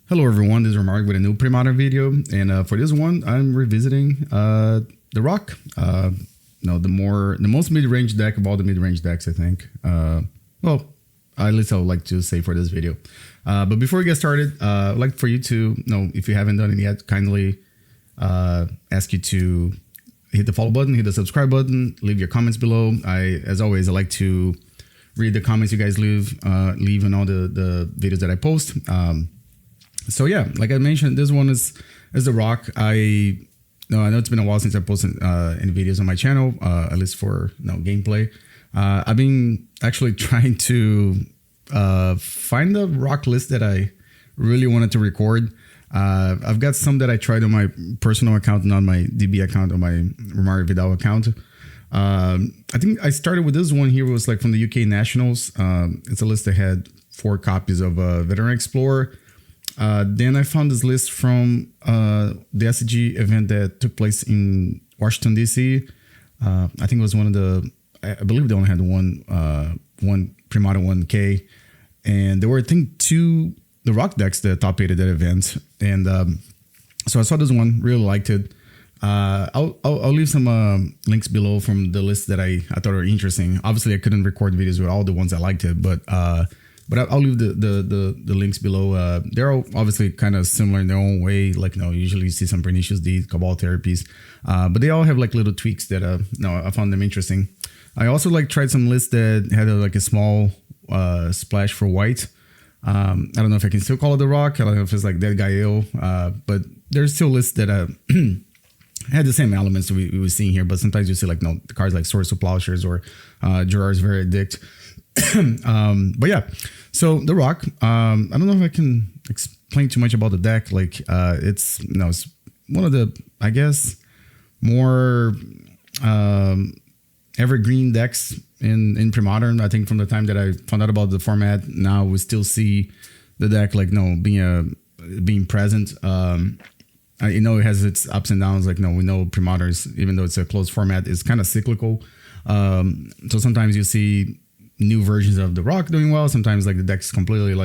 Hello everyone, this is Romario with a new Premodern video, and for this one, I'm revisiting the Rock. The most mid-range deck of all the mid-range decks, I think. Well, at least I would like to say for this video. But before we get started, I'd like for you to if you haven't done it yet, kindly ask you to hit the follow button, hit the subscribe button, leave your comments below. As always, I like to read the comments you guys leave on all the videos that I post. So yeah, like I mentioned, this one is the Rock. I know it's been a while since I posted any videos on my channel, at least for gameplay. I've been actually trying to find the Rock list that I really wanted to record. I've got some that I tried on my personal account, not my DB account, or my romariovidal account. I think I started with this one here. It was like from the UK Nationals. It's a list that had 4 copies of Veteran Explorer. Then I found this list from the SCG event that took place in Washington, D.C. I think it was one of the, I believe they only had one Premodern 1K. And there were, I think, 2 the Rock decks that top 8 at that event. And so I saw this one, really liked it. I'll leave some links below from the list that I thought were interesting. Obviously, I couldn't record videos with all the ones I liked it, but I'll leave the links below. They're all obviously kind of similar in their own way. Like, usually you see some Pernicious Deed, Cabal Therapies, but they all have like little tweaks that I found them interesting. I also tried some lists that had a small splash for white. I don't know if I can still call it the Rock. I don't know if it's like Dead Guy Ill, but there's still lists that had the same elements that we were seeing here. But sometimes you see the cards like Swords to Plowshares or Gerard's Verdict. But yeah, so the Rock, I don't know if I can explain too much about the deck. It's one of the, I guess, more evergreen decks in Premodern. I think from the time that I found out about the format, now we still see the deck being present. It has its ups and downs. We know Premodern, even though it's a closed format, is kind of cyclical. So sometimes you see new versions of the Rock doing well. Sometimes the deck's completely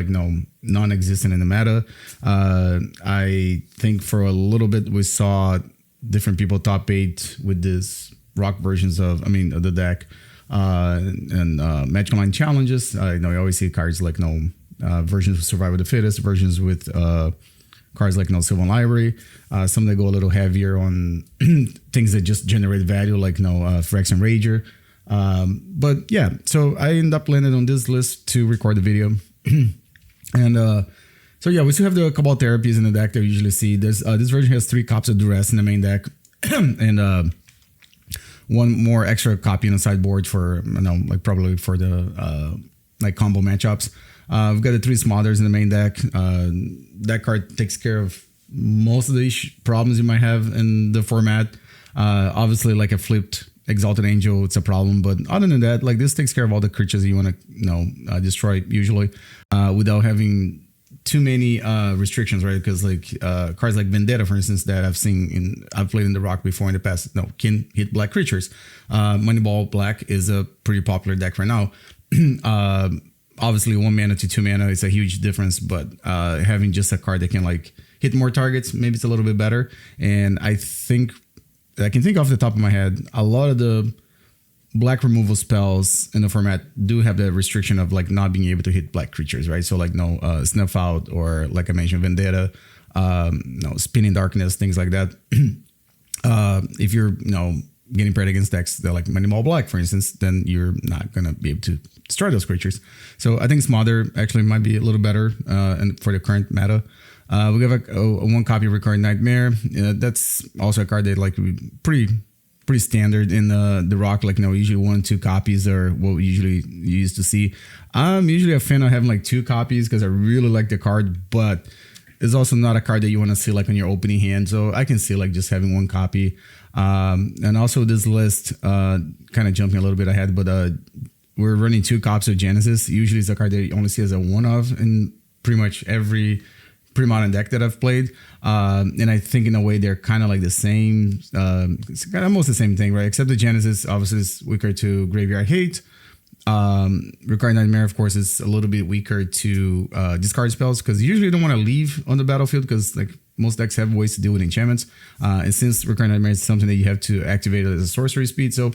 non-existent in the meta. I think for a little bit we saw different people top 8 with this Rock versions of the deck, and Magical Line challenges. You always see cards versions with Survival of the Fittest, versions with cards like Sylvan Library. Some that go a little heavier on things that just generate value, Phyrexian Rager. But yeah, so I ended up landing on this list to record the video. And so yeah, we still have the Cabal Therapies in the deck that we usually see. This version has 3 copies of Duress in the main deck, and 1 more extra copy in the sideboard for probably for the combo matchups. We've got the 3 Smothers in the main deck. That card takes care of most of the problems you might have in the format. Obviously, a flipped Exalted Angel, it's a problem, but other than that, this takes care of all the creatures you want to destroy usually, without having too many restrictions, right? Because cards like Vendetta, for instance, that I've played in the Rock before in the past, can hit black creatures. Moneyball Black is a pretty popular deck right now. Obviously 1 mana to 2 mana is a huge difference, but having just a card that can hit more targets, maybe it's a little bit better. And I can think off the top of my head, a lot of the black removal spells in the format do have the restriction of not being able to hit black creatures, right? So Snuff Out, or like I mentioned, Vendetta, Spinning Darkness, things like that. If you're getting paired against decks that Moneyball Black, for instance, then you're not gonna be able to destroy those creatures. So I think Smother actually might be a little better and for the current meta. We have a 1 copy of Recurring Nightmare. That's also a card that pretty standard in the Rock. Usually 1 or 2 copies are what we usually used to see. I'm usually a fan of having 2 copies because I really like the card, but it's also not a card that you want to see on your opening hand. So I can see just having 1 copy. And also this list, kind of jumping a little bit ahead, but we're running 2 copies of Genesis. Usually it's a card that you only see as a one of in pretty much every Premodern deck that I've played, and I think in a way they're kind of the same. It's almost the same thing, right? Except the Genesis obviously is weaker to Graveyard Hate. Recurring Nightmare, of course, is a little bit weaker to discard spells because usually you don't want to leave on the battlefield because like most decks have ways to deal with enchantments. And since Recurring Nightmare is something that you have to activate as a sorcery speed, so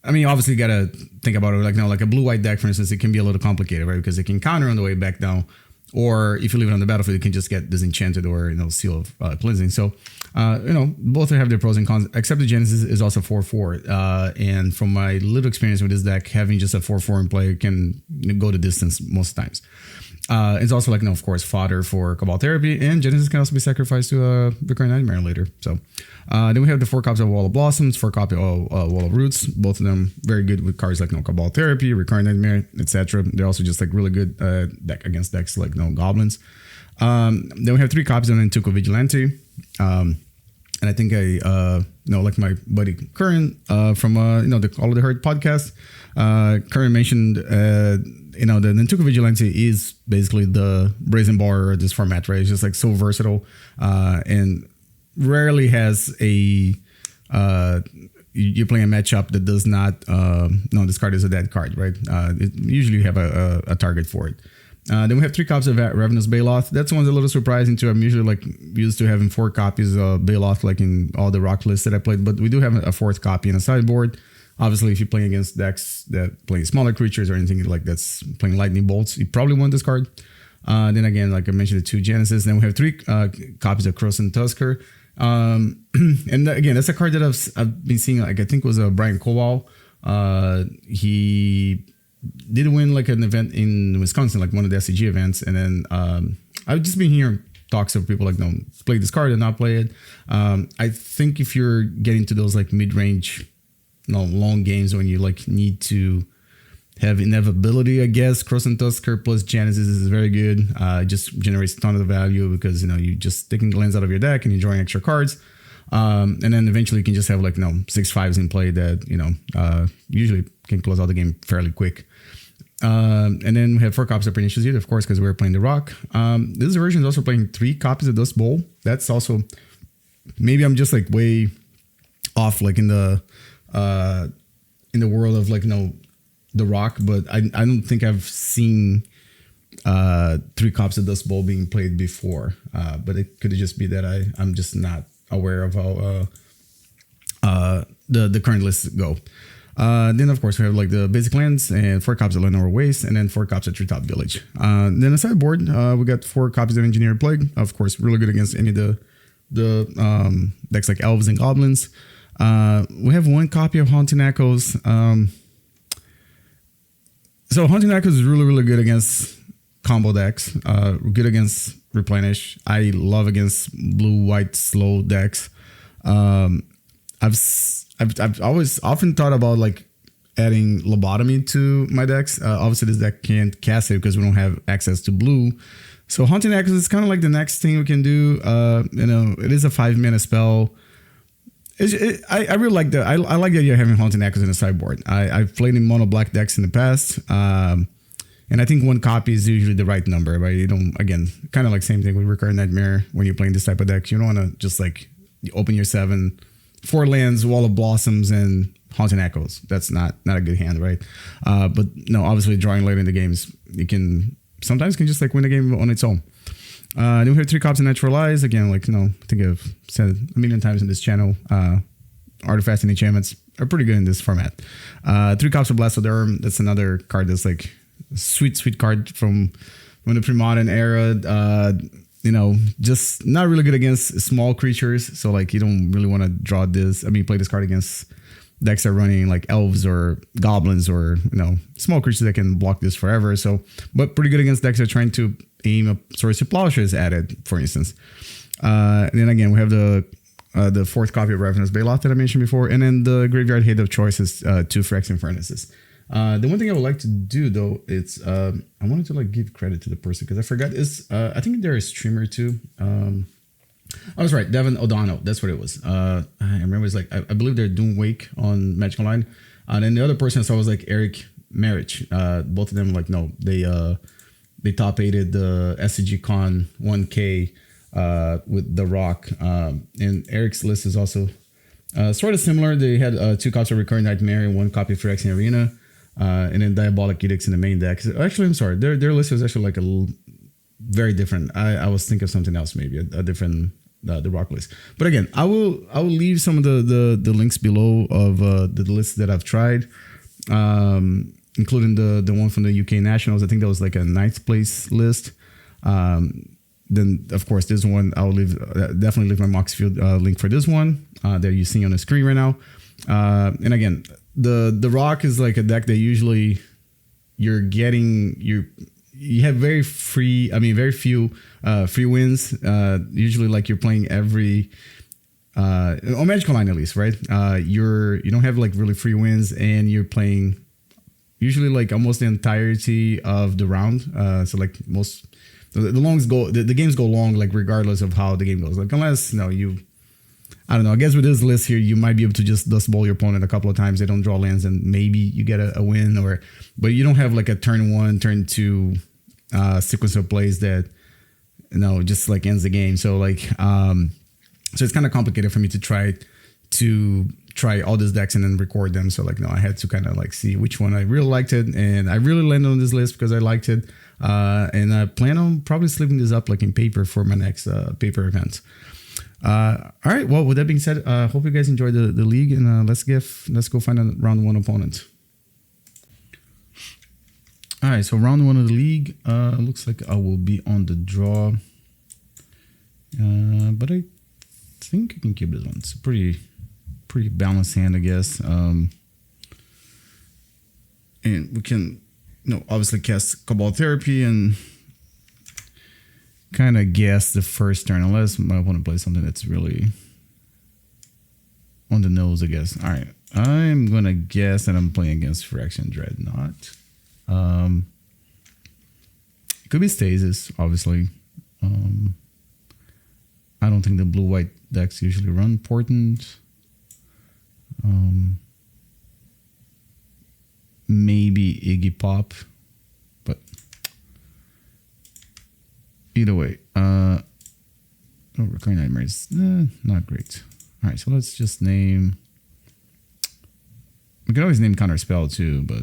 I mean, obviously you gotta think about it like a blue-white deck, for instance, it can be a little complicated, right? Because it can counter on the way back down, or if you leave it on the battlefield, it can just get disenchanted or seal of cleansing. So both have their pros and cons. Except the Genesis is also 4/4, and from my little experience with this deck, having just a 4/4 in play can go the distance most times. It's also of course, fodder for Cabal Therapy, and Genesis can also be sacrificed to a Recurring Nightmare later. So then we have the 4 copies of Wall of Blossoms, 4 copies of Wall of Roots. Both of them very good with cards like Cabal Therapy, Recurring Nightmare, etc. They're also just like really good deck against decks like goblins. Then we have 3 copies of Nantuko Vigilante. And I think like my buddy Curran from the All of the Herd podcast, Curran mentioned the Nantuko Vigilante is basically the Brazen Bar of this format, right? It's just like so versatile and rarely has a you're playing a matchup that does not this card is a dead card, right? Usually you have a target for it. Then we have 3 copies of Ravenous Baloth. That's one's a little surprising too. I'm usually used to having 4 copies of Baloth in all the rock lists that I played, but we do have a 4th copy in a sideboard. Obviously, if you're playing against decks that play smaller creatures or anything like that's playing lightning bolts, you probably want this card. Then again, like I mentioned, the 2 Genesis. Then we have 3 copies of Krosan Tusker. And again, that's a card that I've been seeing. I think it was Brian Kowal. He did win an event in Wisconsin, one of the SCG events, and then I've just been hearing talks of people play this card and not play it. I think if you're getting to those mid-range, long games when you need to have inevitability, I guess Krosan Tusker plus Genesis is very good. It just generates a ton of value because you're just taking the lands out of your deck and you're drawing extra cards. And then eventually you can just have 6/5s in play that usually can close out the game fairly quick. And then we have 4 copies of Pernicious Deed, of course, because we're playing the rock. This version is also playing 3 copies of Dust Bowl. That's also maybe I'm just way off in the world of the rock, but I don't think I've seen 3 copies of Dust Bowl being played before. But it could just be that I'm just not aware of how the current lists go. Then of course we have the basic lands and 4 copies of Llanowar Wastes and then 4 copies of Treetop Village. Then the sideboard, we got 4 copies of Engineered Plague. Of course, really good against any of the decks like Elves and Goblins. We have 1 copy of Haunting Echoes. So Haunting Echoes is really, really good against combo decks. Good against Replenish. I love against blue-white slow decks. I've always often thought about adding Lobotomy to my decks. Obviously this deck can't cast it because we don't have access to blue. So Haunting Echoes is kind of the next thing we can do. It is a 5-mana spell. I really like that. I like the idea of having Haunting Echoes in the sideboard. I've played in mono black decks in the past. And I think 1 copy is usually the right number, right? You don't, again, kind of same thing with Recurring Nightmare when you're playing this type of deck. You don't want to just you open your 4 lands, Wall of Blossoms, and Haunting Echoes. That's not a good hand, right? But no, obviously drawing late in the games, you can sometimes just win the game on its own. Then we have 3 copies of Naturalize. Again, I think I've said it a million times in this channel. Artifacts and enchantments are pretty good in this format. 3 copies of Blastoderm. That's another card that's sweet card from the Premodern era. Just not really good against small creatures. So you don't really want to draw this. Play this card against decks that are running elves or goblins or small creatures that can block this forever. So, but pretty good against decks that are trying to aim a Sorcery Plowshares added, for instance. And then again, we have the 4th copy of Ravenous Baloth that I mentioned before, and then the Graveyard Hate of Choice is 2 Phyrexian Furnaces. The one thing I would like to do though is I wanted to give credit to the person because I forgot is I think they're a streamer too. I was right, Devin O'Donnell. That's what it was. I remember it's I believe they're doing Wake on Magic Online. And then the other person I saw was Eric Marich. Both of them they top 8'd the SCG Con 1K with The Rock. And Eric's list is also sort of similar. They had 2 copies of Recurring Nightmare and 1 copy of Phyrexian Arena. and then Diabolic Edicts in the main deck. Actually, I'm sorry, their list was actually like a little very different. I was thinking of something else, maybe a different the rock list. But again, I will leave some of the links below of the lists that I've tried, including the one from the UK Nationals. I think that was like a 9th place list. Then of course this one I'll definitely leave my Moxfield link for this one that you're seeing on the screen right now. And again, the rock is like a deck that usually you have very few free wins. Usually like you're playing every on Magic Online at least, right? You don't have like really free wins, and you're playing usually like almost the entirety of the round. So like most the games go long, like regardless of how the game goes. Like unless I don't know. I guess with this list here, you might be able to just dust bowl your opponent a couple of times. They don't draw lands, and maybe you get a win. But you don't have like a turn 1, turn 2 sequence of plays that just like ends the game. So like so it's kind of complicated for me to try all these decks and then record them. So like I had to kind of like see which one I really liked it, and I really landed on this list because I liked it. And I plan on probably slipping this up like in paper for my next paper event. All right. Well, with that being said, hope you guys enjoyed the league, and let's go find a round 1 opponent. All right. So round 1 of the league, looks like I will be on the draw, but I think I can keep this one. It's a pretty balanced hand, I guess. And we can, obviously cast Cabal Therapy and kind of guess the first turn, unless I want to play something that's really on the nose, I guess. All right, I'm gonna guess that I'm playing against Phyrexian Dreadnought. It could be Stasis, obviously. I don't think the blue-white decks usually run Portent. Maybe Iggy Pop, but either way, Recurring Nightmares, not great. All right, so let's just name. We can always name Counterspell too, but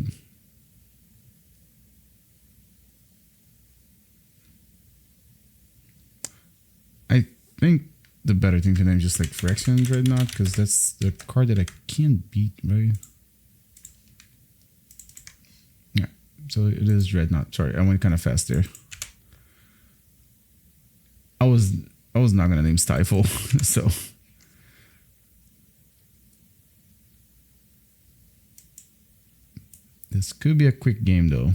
I think the better thing to name is just like Phyrexian Dreadnought, because that's the card that I can't beat, right? Yeah, so it is Dreadnought. Sorry, I went kind of fast there. I was not gonna name Stifle, so this could be a quick game though.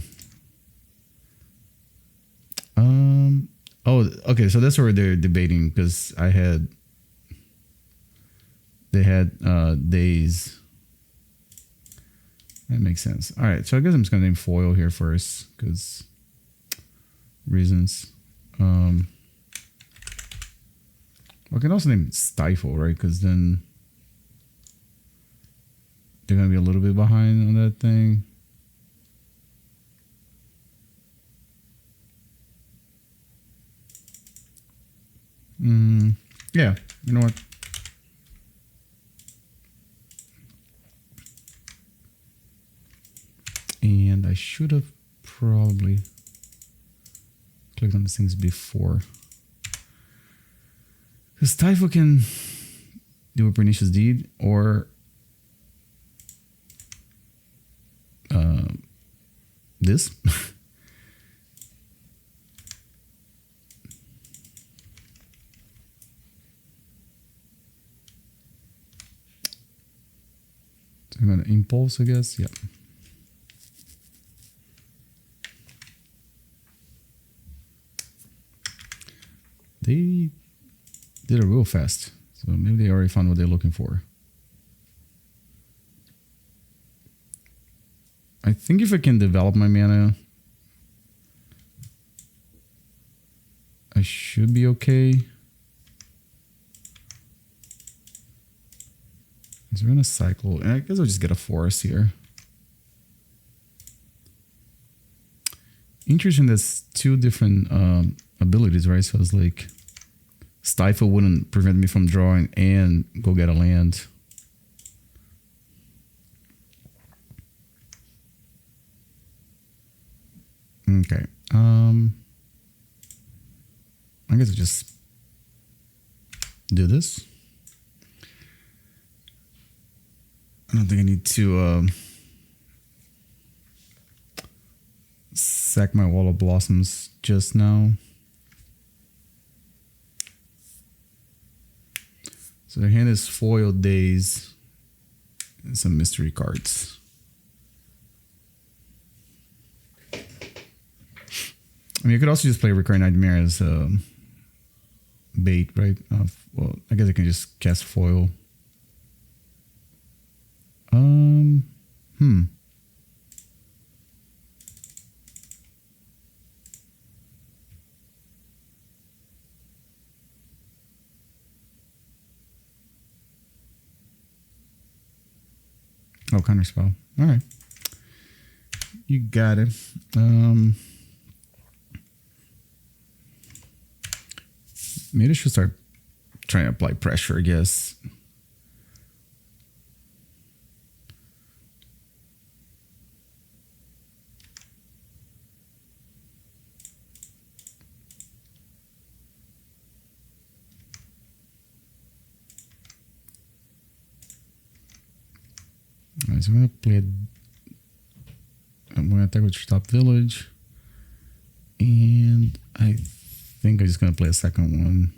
Oh, okay, so that's where they're debating, because they had days. That makes sense. All right, so I guess I'm just gonna name Foil here first, because reasons. I can also name Stifle, right? Because then they're gonna be a little bit behind on that thing. Yeah, you know what? And I should have probably clicked on these things before. Because Stifle can do a Pernicious Deed, or this. I'm gonna impulse, I guess. Yeah. They did it real fast, so maybe they already found what they're looking for. I think if I can develop my mana, I should be okay. So we're gonna cycle, and I guess I'll just get a forest here. Interesting, there's two different abilities, right? So it's like Stifle wouldn't prevent me from drawing and go get a land. Okay. I guess I just do this. I don't think I need to sack my Wall of Blossoms just now. So their hand is foiled days and some mystery cards. I mean, you could also just play Recurring Nightmare as bait, right? Well, I guess I can just cast foil. Oh, counterspell. All right. You got it. Maybe I should start trying to apply pressure, I guess. All right, so I'm going to play I'm going to attack with Treetop Village. And I think I'm just going to play a second one.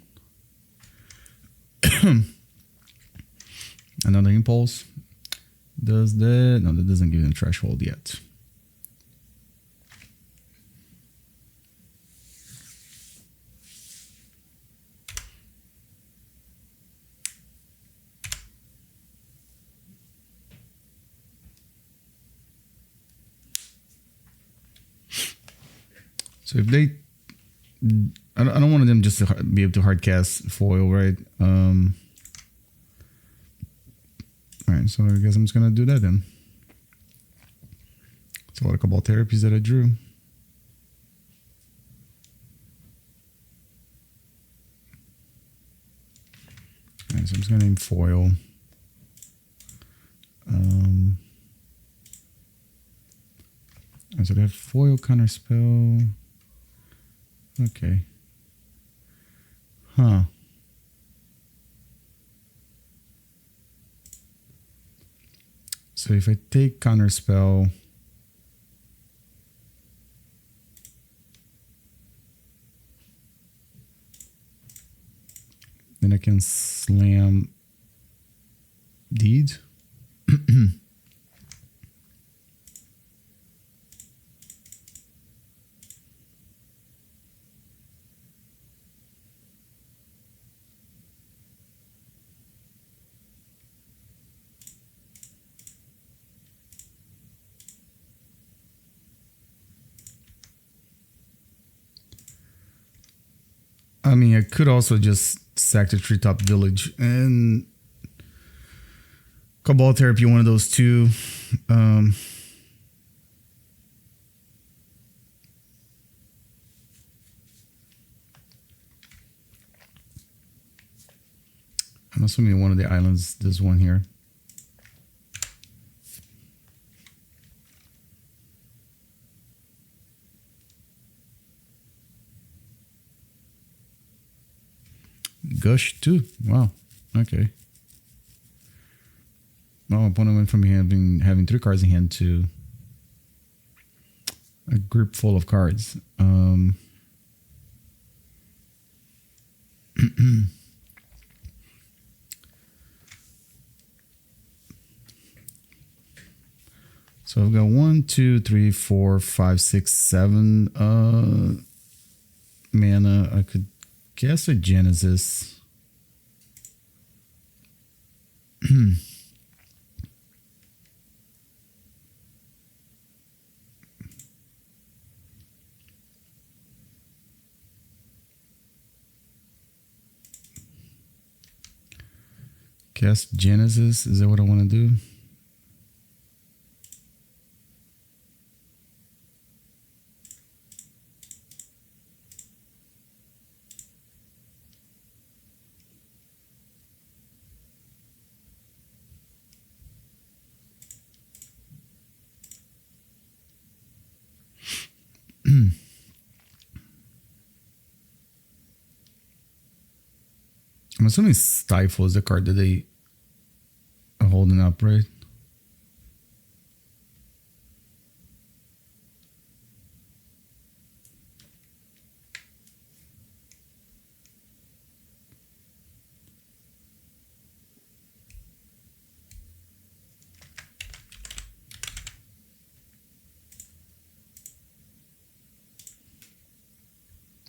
Another Impulse. Does that? No, that doesn't give them threshold yet. So if they, I don't want them just to be able to hard cast foil, right? All right, so I guess I'm just gonna do that then. It's a lot of Cabal Therapies that I drew. All right, so I'm just gonna name foil. So they have foil counterspell. Okay. Huh. So if I take counterspell, then I can slam Deed. I mean, I could also just sack the Treetop Village and Cabal Therapy, one of those two. I'm assuming one of the islands, this one here. Gush too. Wow. Okay. Well, my opponent went from having 3 cards in hand to a grip full of cards. So I've got 1, 2, 3, 4, 5, 6, 7 mana. I could guess a Genesis. Guess Genesis. Is that what I want to do? I'm assuming Stifle is the card that they are holding up, right?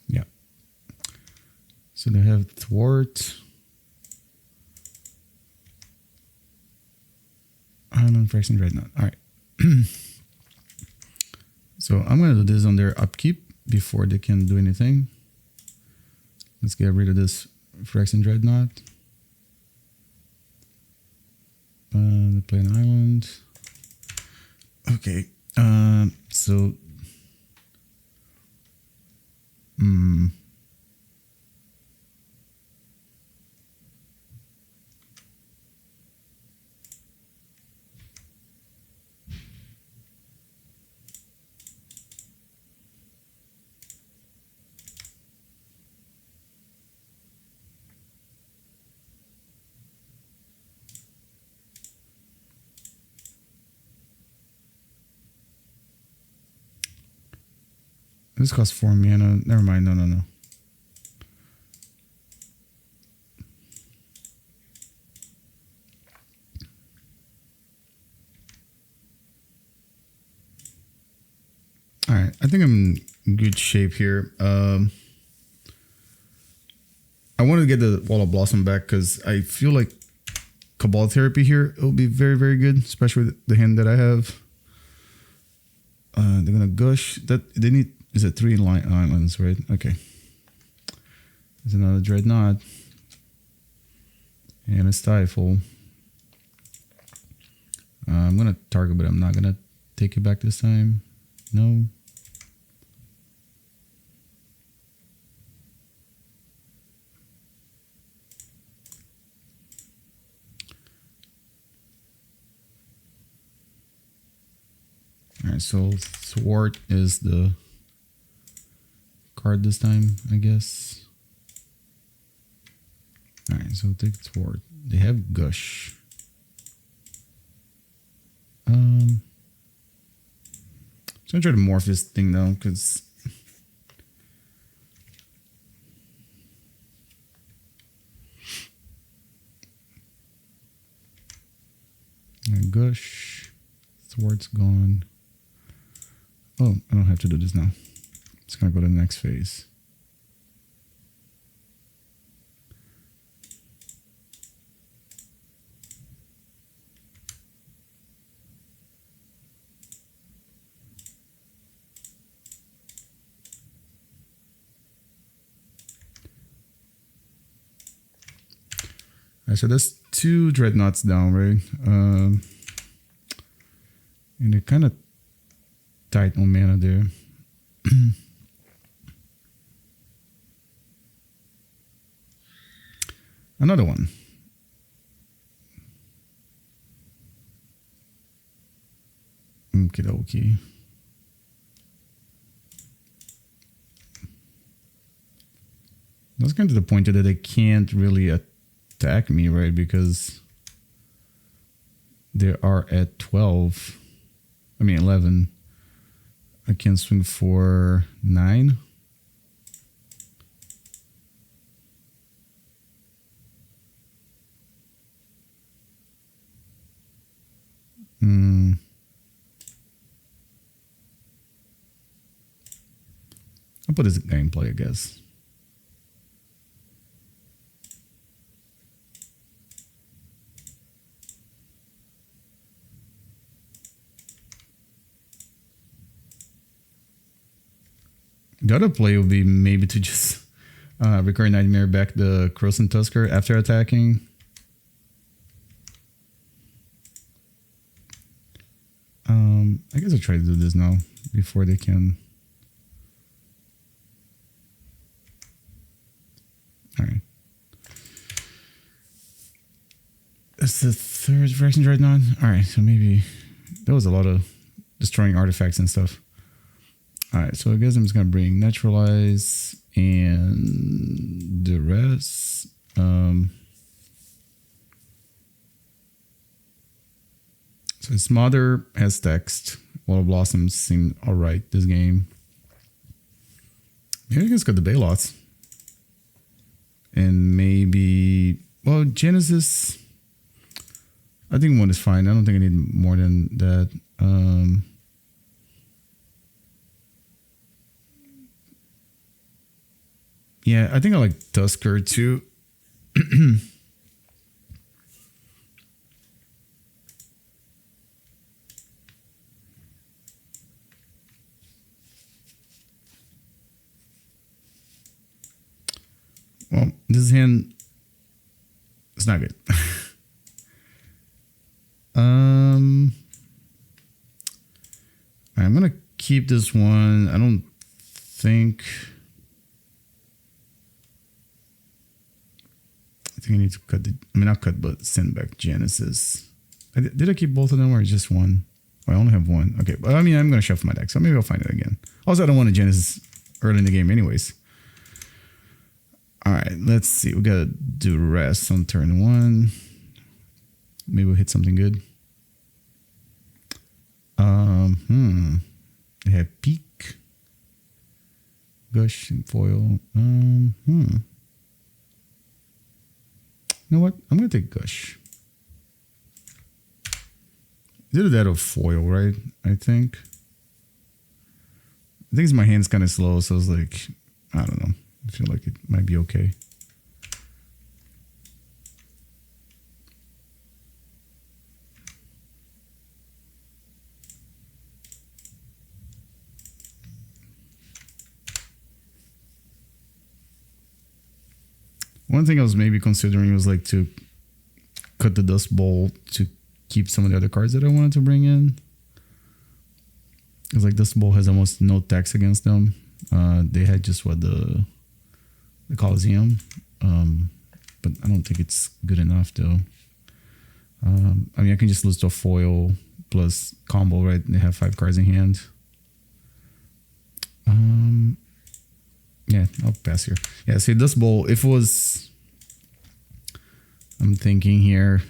Yeah. So they have Thwart. Island Phyrexian Dreadnought. All right. So I'm going to do this on their upkeep before they can do anything. Let's get rid of this Phyrexian Dreadnought. Play an island. Okay. So. This costs 4 mana. Never mind. No. All right. I think I'm in good shape here. I want to get the Wall of Blossom back because I feel like Cabal Therapy here, it will be very, very good, especially with the hand that I have. They're going to gush. That they need. Is it 3 islands, right? Okay. There's another Dreadnought. And a Stifle. I'm going to target, but I'm not going to take it back this time. No. Alright, so Thwart is the card this time, I guess. Alright, so take Thwart. They have Gush. I'm gonna try to morph this thing though, because Gush. Thwart's gone. Oh, I don't have to do this now. It's gonna go to the next phase. Alright, so that's 2 Dreadnoughts down, right? And they're kind of tight on mana there. Another one. Okie dokie. That's kind of the point that they can't really attack me, right? Because they are at 12. I mean 11. I can swing for 9. I'll put this gameplay, I guess. The other play would be maybe to just Recurring Nightmare back the Krosan Tusker after attacking. I guess I'll try to do this now before they can. Alright. That's the 3rd Phyrexian Dreadnought. Alright, so maybe that was a lot of destroying artifacts and stuff. Alright, so I guess I'm just gonna bring Naturalize and Duress. So Smother has text. Wall of Blossoms seem alright this game. Maybe I guess got the Baloths. And maybe, well, Genesis. I think one is fine. I don't think I need more than that. Yeah, I think I like Tusker too. Well, this hand is not good. I'm gonna keep this one. I don't think. I think I need to cut the. I mean, not cut, but send back Genesis. Did I keep both of them or just one? Oh, I only have one. Okay, but I mean, I'm gonna shuffle my deck, so maybe I'll find it again. Also, I don't want a Genesis early in the game, anyways. All right, let's see. We got Duress on turn 1. Maybe we'll hit something good. They have Peak, Gush, and Foil. You know what? I'm gonna take Gush. Either that or Foil, right? I think my hand's kind of slow, so I was like, I don't know. I feel like it might be okay. One thing I was maybe considering was like to cut the Dust Bowl to keep some of the other cards that I wanted to bring in. Because like Dust Bowl has almost no tax against them. They had just the Coliseum, but I don't think it's good enough though. I mean, I can just lose to a foil plus combo, right? They have 5 cards in hand. Yeah, I'll pass here. Yeah, see, Dust Bowl, if it was, I'm thinking here,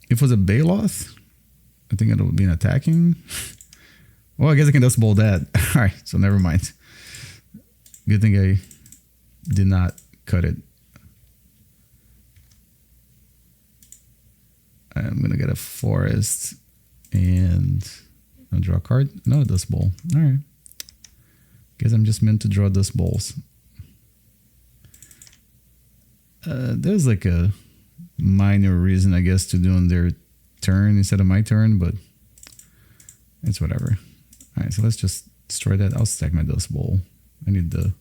if it was a Baloth, I think it would be an attacking. Well, I guess I can Dust Bowl that. All right, so never mind. Good thing I did not cut it. I'm going to get a Forest and I'll draw a card. Another Dust Bowl. All right. Guess I'm just meant to draw Dust Bowls. There's like a minor reason, I guess, to do on their turn instead of my turn, but it's whatever. All right, so let's just destroy that. I'll stack my Dust Bowl. I need the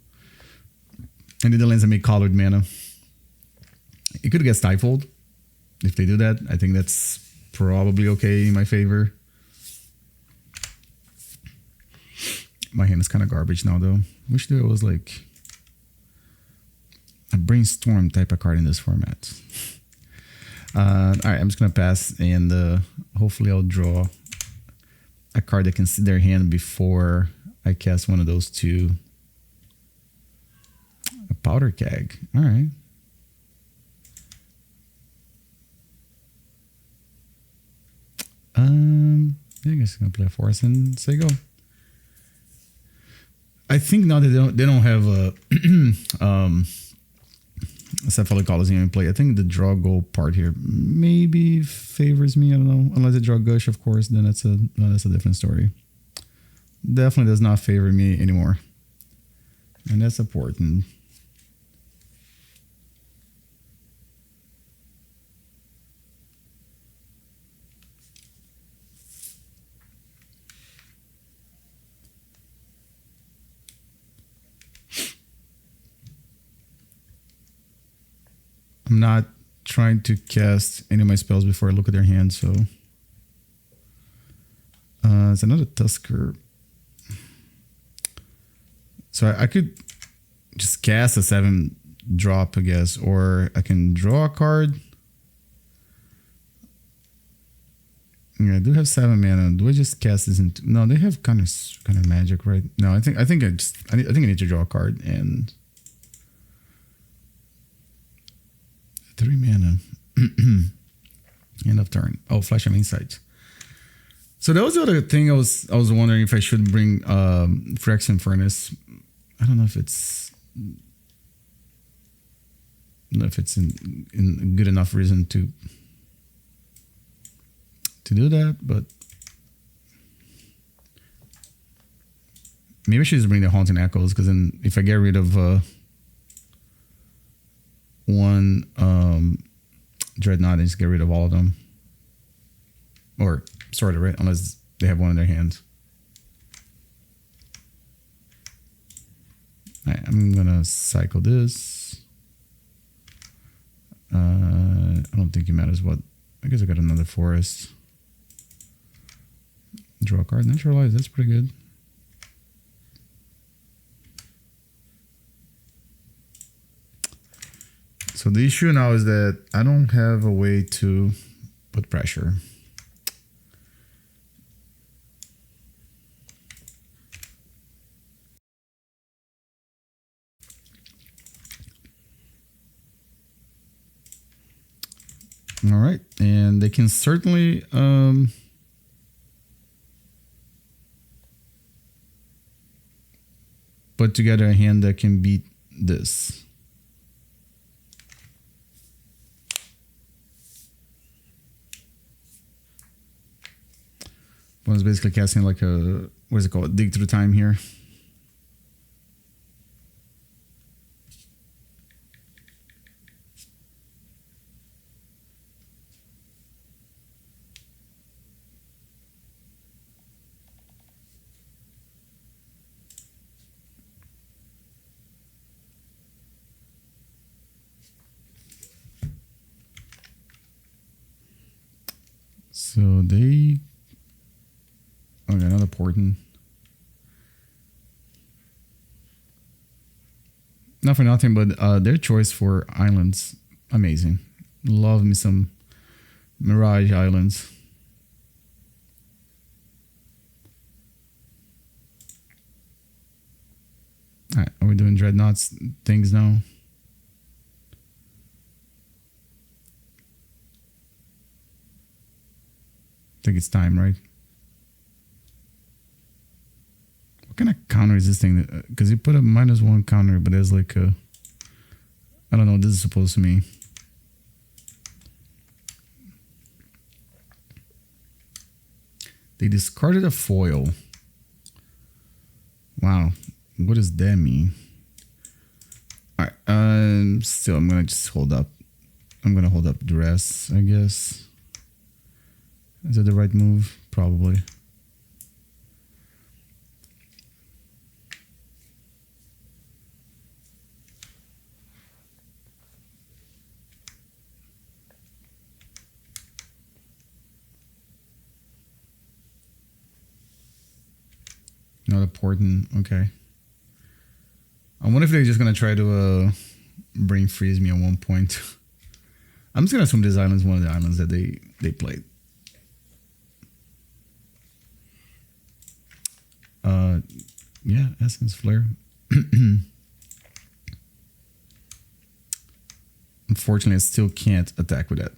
lands that make colored mana. It could get stifled. If they do that, I think that's probably okay in my favor. My hand is kind of garbage now, though. Wish there was like a Brainstorm type of card in this format. All right, I'm just going to pass, and hopefully I'll draw a card that can see their hand before I cast one of those two. A Powder Keg. All right. Yeah, I guess I'm gonna play a Force and say go. I think now that they don't have a Cephalic Coliseum in play, I think the draw go part here maybe favors me. I don't know. Unless they draw Gush, of course, then that's a different story. Definitely does not favor me anymore, and that's important. I'm not trying to cast any of my spells before I look at their hand, so it's another Tusker. So I could just cast a 7-drop, I guess, or I can draw a card. Yeah, I do have 7 mana. Do I just cast this into? No, they have kind of magic, right? No, I think I need to draw a card and. 3 mana. End of turn. Oh, Flash of Insight. So that was the other thing I was wondering if I should bring Phyrexian Furnace. I don't know if it's in good enough reason to do that, but maybe I should just bring the Haunting Echoes, because then if I get rid of one Dreadnought, I just get rid of all of them. Or sort of, right? Unless they have one in their hands. Alright, I'm gonna cycle this. I don't think it matters what. I guess I got another forest. Draw a card, Naturalize, that's pretty good. So the issue now is that I don't have a way to put pressure. All right, and they can certainly put together a hand that can beat this. One's basically casting like a, what is it called? Dig Through Time here. So they... Okay, another Portent. Not for nothing, but their choice for islands, amazing. Love me some Mirage Islands. Alright, are we doing Dreadnoughts things now? I think it's time, right? What kind of counter is this thing? Because you put a -1 counter, but there's like a... I don't know what this is supposed to mean. They discarded a foil. Wow. What does that mean? Alright, still, I'm going to just hold up. I'm going to hold up Duress, I guess. Is that the right move? Probably. Not important. Okay. I wonder if they're just going to try to brain freeze me at one point. I'm just going to assume this island is one of the islands that they played. Yeah, Essence Flare. Unfortunately, I still can't attack with that.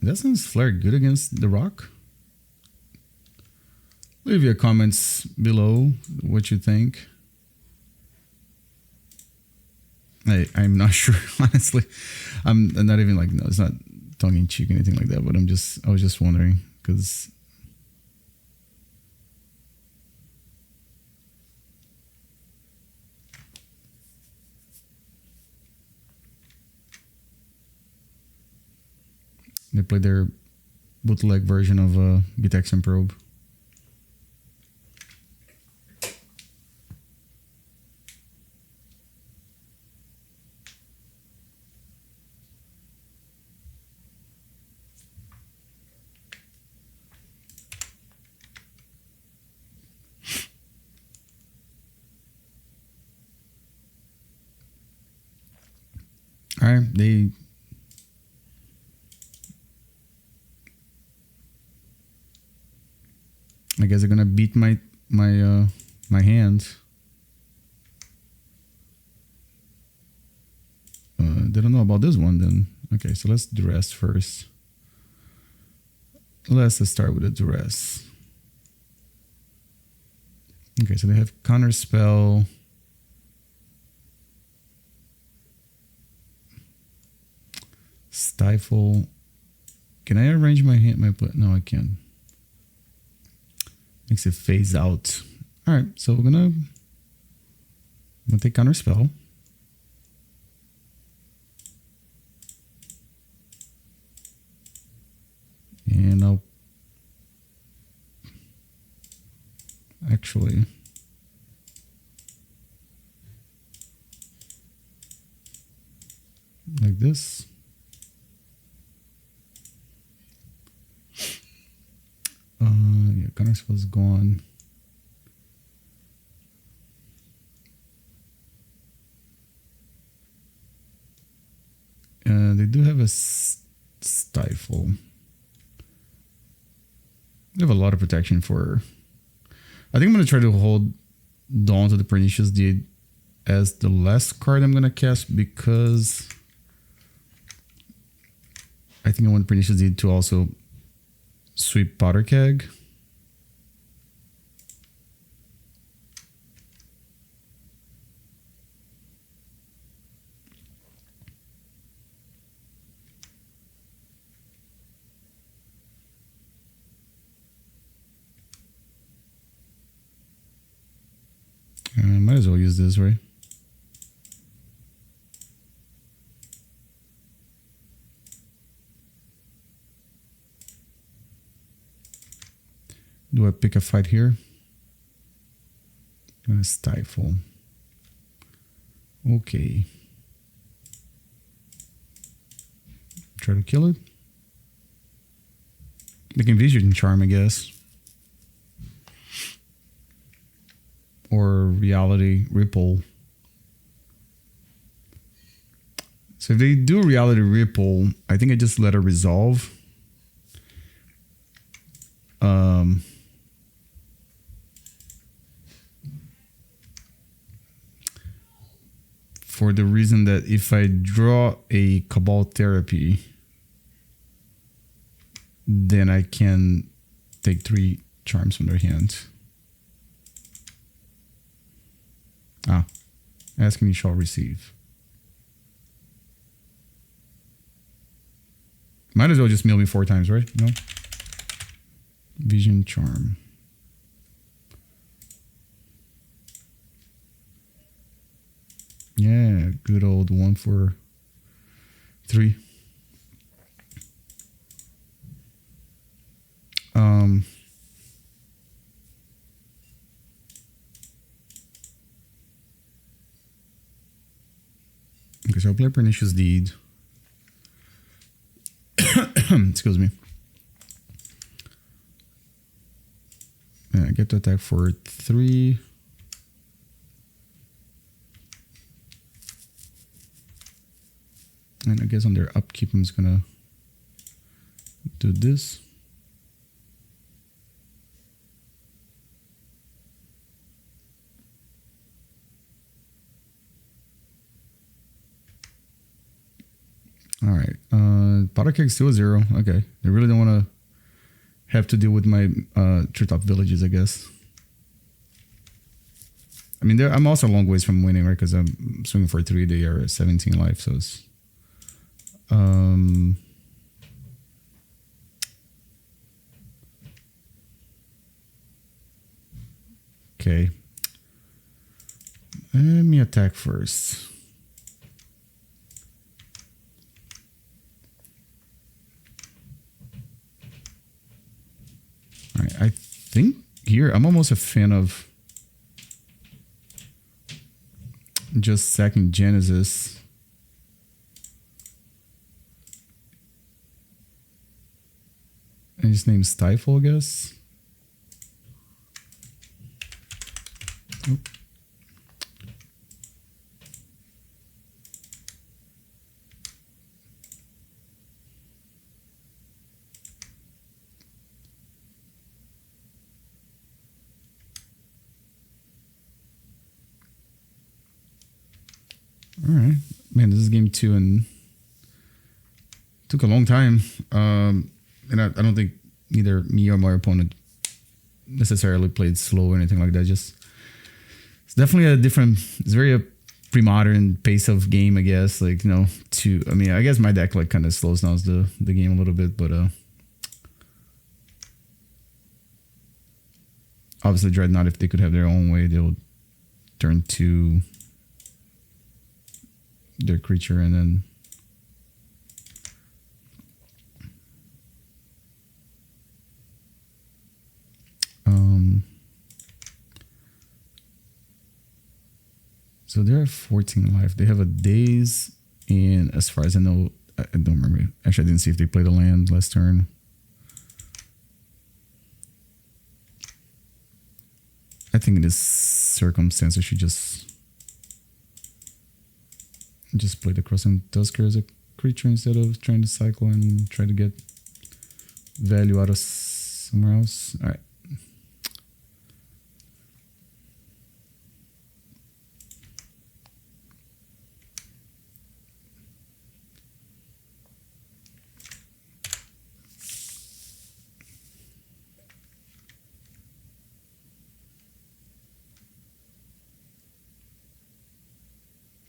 Is Essence Flare good against the rock? Leave your comments below what you think. I'm not sure, honestly. I'm not even like, no, it's not tongue in cheek or anything like that, but I was just wondering, because they played their bootleg version of Phyrexian Probe. All right, I guess they're gonna beat my hand. didn't know about this one then. Okay, so let's Duress first. Let's start with the Duress. Okay, so they have counter spell. Stifle. Can I arrange my hand? No, I can't. Makes it phase out. All right, so I'm gonna take counter spell. And I'll actually like this. Yeah, counter spell is gone. They do have a stifle. They have a lot of protection for. I think I'm going to try to hold Dawn to the Pernicious Deed as the last card I'm going to cast, because I think I want Pernicious Deed to also sweep Powder Keg. Might as well use this, right? Do I pick a fight here? I'm gonna stifle. Okay. Try to kill it. They can Vision Charm, I guess. Or Reality Ripple. So if they do Reality Ripple, I think I just let her resolve. For the reason that if I draw a Cabal Therapy, then I can take 3 charms from their hand. Asking you shall receive. Might as well just mill me 4 times, right? No? Vision Charm. Yeah, good old 1 for 3. Okay, so I'll play Pernicious Deed. Excuse me. And I get to attack for 3. And I guess on their upkeep, I'm just gonna do this. All right. Powder Keg still a 0. Okay. I really don't want to have to deal with my Treetop Villages, I guess. I mean, I'm also a long ways from winning, right? Because I'm swinging for 3. They are 17 life, so it's... Okay. Let me attack first. I think here I'm almost a fan of just sacking Genesis. And his name's Stifle, I guess. Oh. All right, Man, this is game 2 and took a long time. And I don't think either me or my opponent necessarily played slow or anything like that. Just it's definitely a different. It's very a pre-modern pace of game, I guess. Like I mean, I guess my deck like kind of slows down the game a little bit, but obviously Dreadnought, if they could have their own way, they'll turn to their creature and then so they're at 14 life. They have a daze, and as far as I know, I don't remember. Actually, I didn't see if they played a land last turn. I think in this circumstance, I should just play the Krosan Tusker as a creature instead of trying to cycle and try to get value out of somewhere else. All right.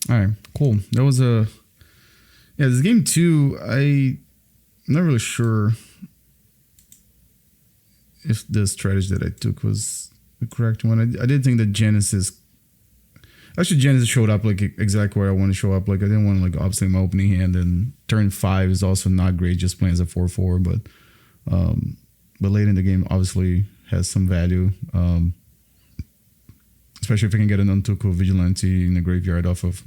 All right, cool. That was this game 2. I'm not really sure if the strategy that I took was the correct one. I did think that Genesis showed up like exactly where I want to show up. Like I didn't want to like obviously my opening hand, and turn 5 is also not great just playing as a 4/4, but late in the game obviously has some value. Especially if I can get a Nantuko Vigilante in the graveyard off of,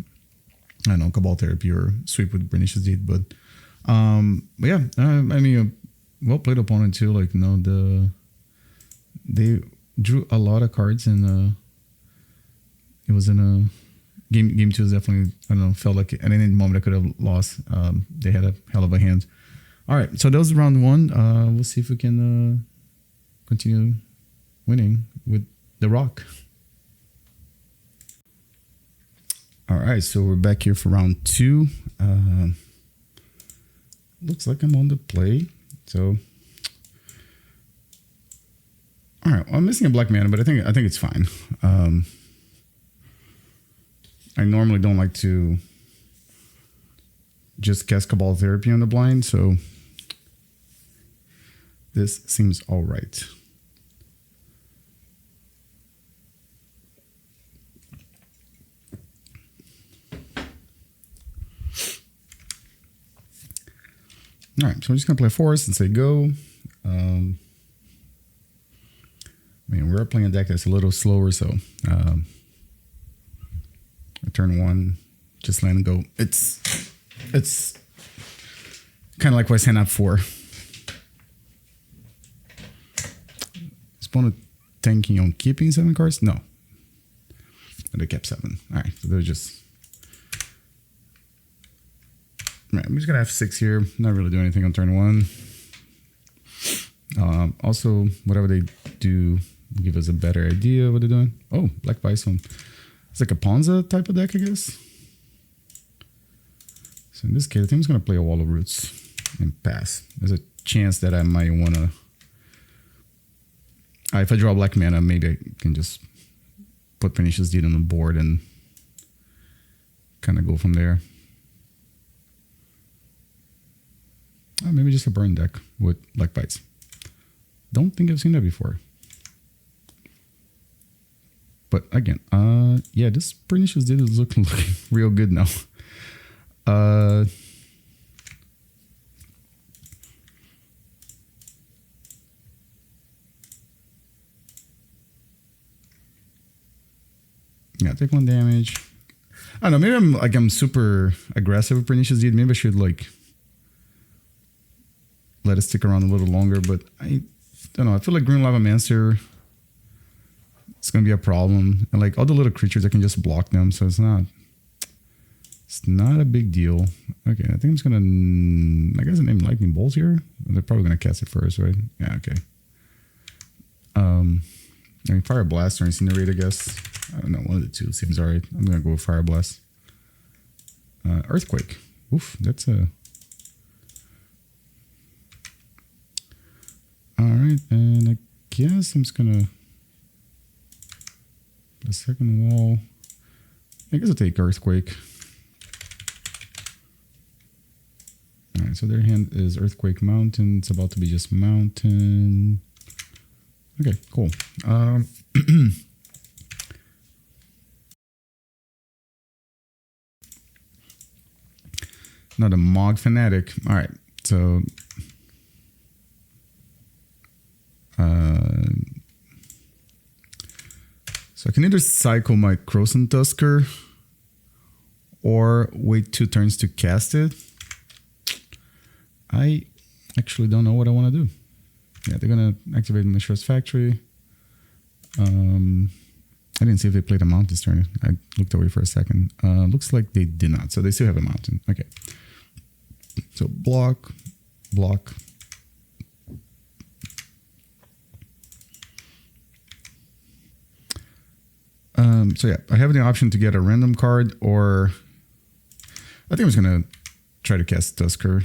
I don't know, Cabal Therapy or sweep with Pernicious Deed. But yeah, I mean, well played opponent too. Like, they drew a lot of cards, and it was in a game 2 is definitely, I don't know, felt like at any moment I could have lost. They had a hell of a hand. All right, so that was round 1. We'll see if we can continue winning with the Rock. All right, so we're back here for round 2. Looks like I'm on the play. So, all right, well, I'm missing a black mana, but I think it's fine. I normally don't like to just cast Cabal Therapy on the blind, so this seems all right. All right, so I'm just going to play Forest and say go. I mean, we're playing a deck that's a little slower, so turn 1, just land and go. It's kind of like what I signed up for. Is opponent tanking on keeping 7 cards? No. They kept 7. All right, so they're just... Right, I'm just gonna have 6 here. Not really doing anything on turn 1. Also, whatever they do, give us a better idea of what they're doing. Oh, Black Bison. It's like a Ponza type of deck, I guess. So in this case, I think I'm just gonna play a Wall of Roots and pass. There's a chance that I might wanna. If I draw black mana, maybe I can just put Pernicious Deed on the board and kind of go from there. Maybe just a burn deck with Black Bites. Don't think I've seen that before. But again, yeah, this Pernicious Deed is looking real good now. Yeah, take 1 damage. I don't know, maybe I'm super aggressive with Pernicious Deed. Maybe I should like let it stick around a little longer, but I don't know. I feel like Green Lava Mancer, it's gonna be a problem, and like all the little creatures, I can just block them, so it's not a big deal. Okay, I think I'm just gonna, I guess, name Lightning Bolt here. They're probably gonna cast it first, right? Yeah, okay. I mean, Fire Blast or Incinerate, I guess. I don't know, one of the two seems alright. I'm gonna go with Fire Blast. Earthquake. Oof, that's a... Alright, and I guess I'm just gonna... The second wall... I guess I'll take Earthquake. Alright, so their hand is Earthquake Mountain. It's about to be just Mountain. Okay, cool. Not a Mog Fanatic. Alright, so... So I can either cycle my Krosan Tusker or wait 2 turns to cast it. I actually don't know what I want to do. Yeah, they're going to activate Pernicious Factory. I didn't see if they played a mount this turn. I looked away for a second. Looks like they did not. So they still have a mountain. Okay. So block, block. So yeah, I have the option to get a random card, or I think I was going to try to cast Tusker.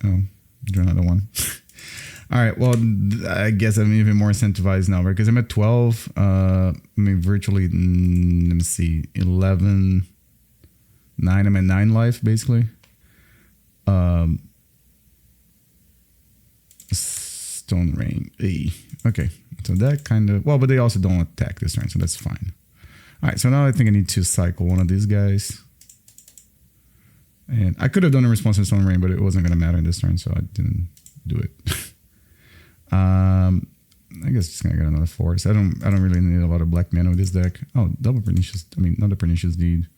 Oh, draw another one. All right, well, I guess I'm even more incentivized now, right? Because I'm at 12. I mean, virtually, let me see, 11, 9. I'm at 9 life, basically. Stone Rain. Okay, so that kind of... Well, but they also don't attack this turn, so that's fine. All right, so now I think I need to cycle one of these guys. And I could have done a response to Stone Rain, but it wasn't going to matter in this turn, so I didn't do it. I guess just going to get another force. I don't really need a lot of black mana with this deck. Oh, double Pernicious... I mean, not the Pernicious Deed.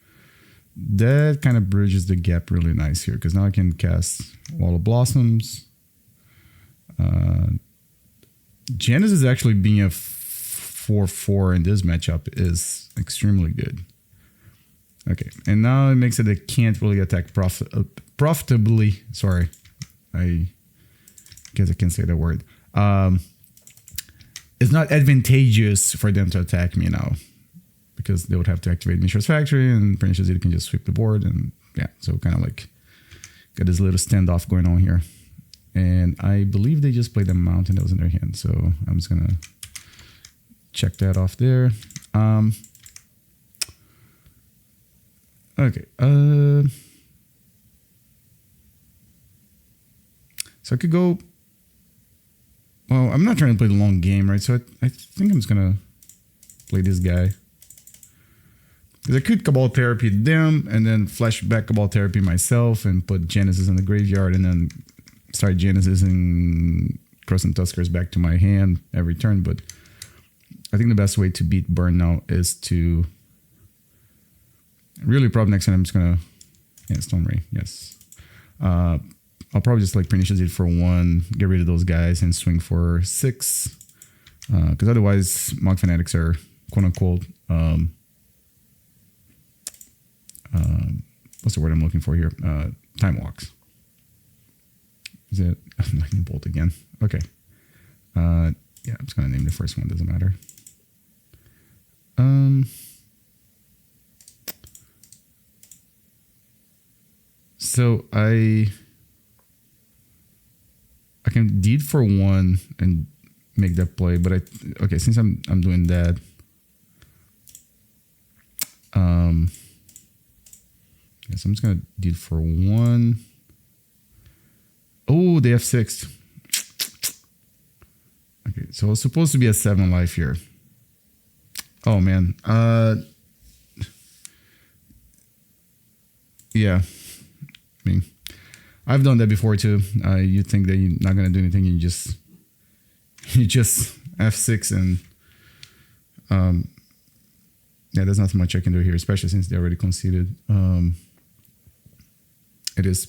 That kind of bridges the gap really nice here, because now I can cast Wall of Blossoms. Genesis actually being a 4/4 in this matchup is extremely good. Okay, and now it makes it they can't really attack profitably. Sorry, I guess I can't say that word. It's not advantageous for them to attack me now, because they would have to activate Pernicious Factory, and Pernicious Deed can just sweep the board, and yeah, so kind of like got this little standoff going on here. And I believe they just played a mountain that was in their hand, so I'm just gonna check that off there. Okay. So I could go... Well, I'm not trying to play the long game, right? So I think I'm just gonna play this guy. Because I could Cabal Therapy them, and then flash back Cabal Therapy myself, and put Genesis in the graveyard, and then start Genesis and Krosan Tuskers back to my hand every turn. But I think the best way to beat burn now is to... Really, probably next time I'm just gonna... Yeah, Stone Ray, yes. I'll probably just like Pernicious Deed for 1, get rid of those guys, and swing for 6. Because otherwise, Mog Fanatics are quote-unquote... what's the word I'm looking for here? Time walks. Is it Lightning Bolt again? Okay. Yeah, I'm just gonna name the first one. Doesn't matter. So I can deed for 1 and make that play, but okay, since I'm doing that, yes, I'm just gonna deed for 1. Oh, they have 6. Okay, so it's supposed to be a 7 life here. Oh man. Yeah. I mean, I've done that before too. You think that you're not gonna do anything, you just F6 and yeah, there's nothing much I can do here, especially since they already conceded. It is,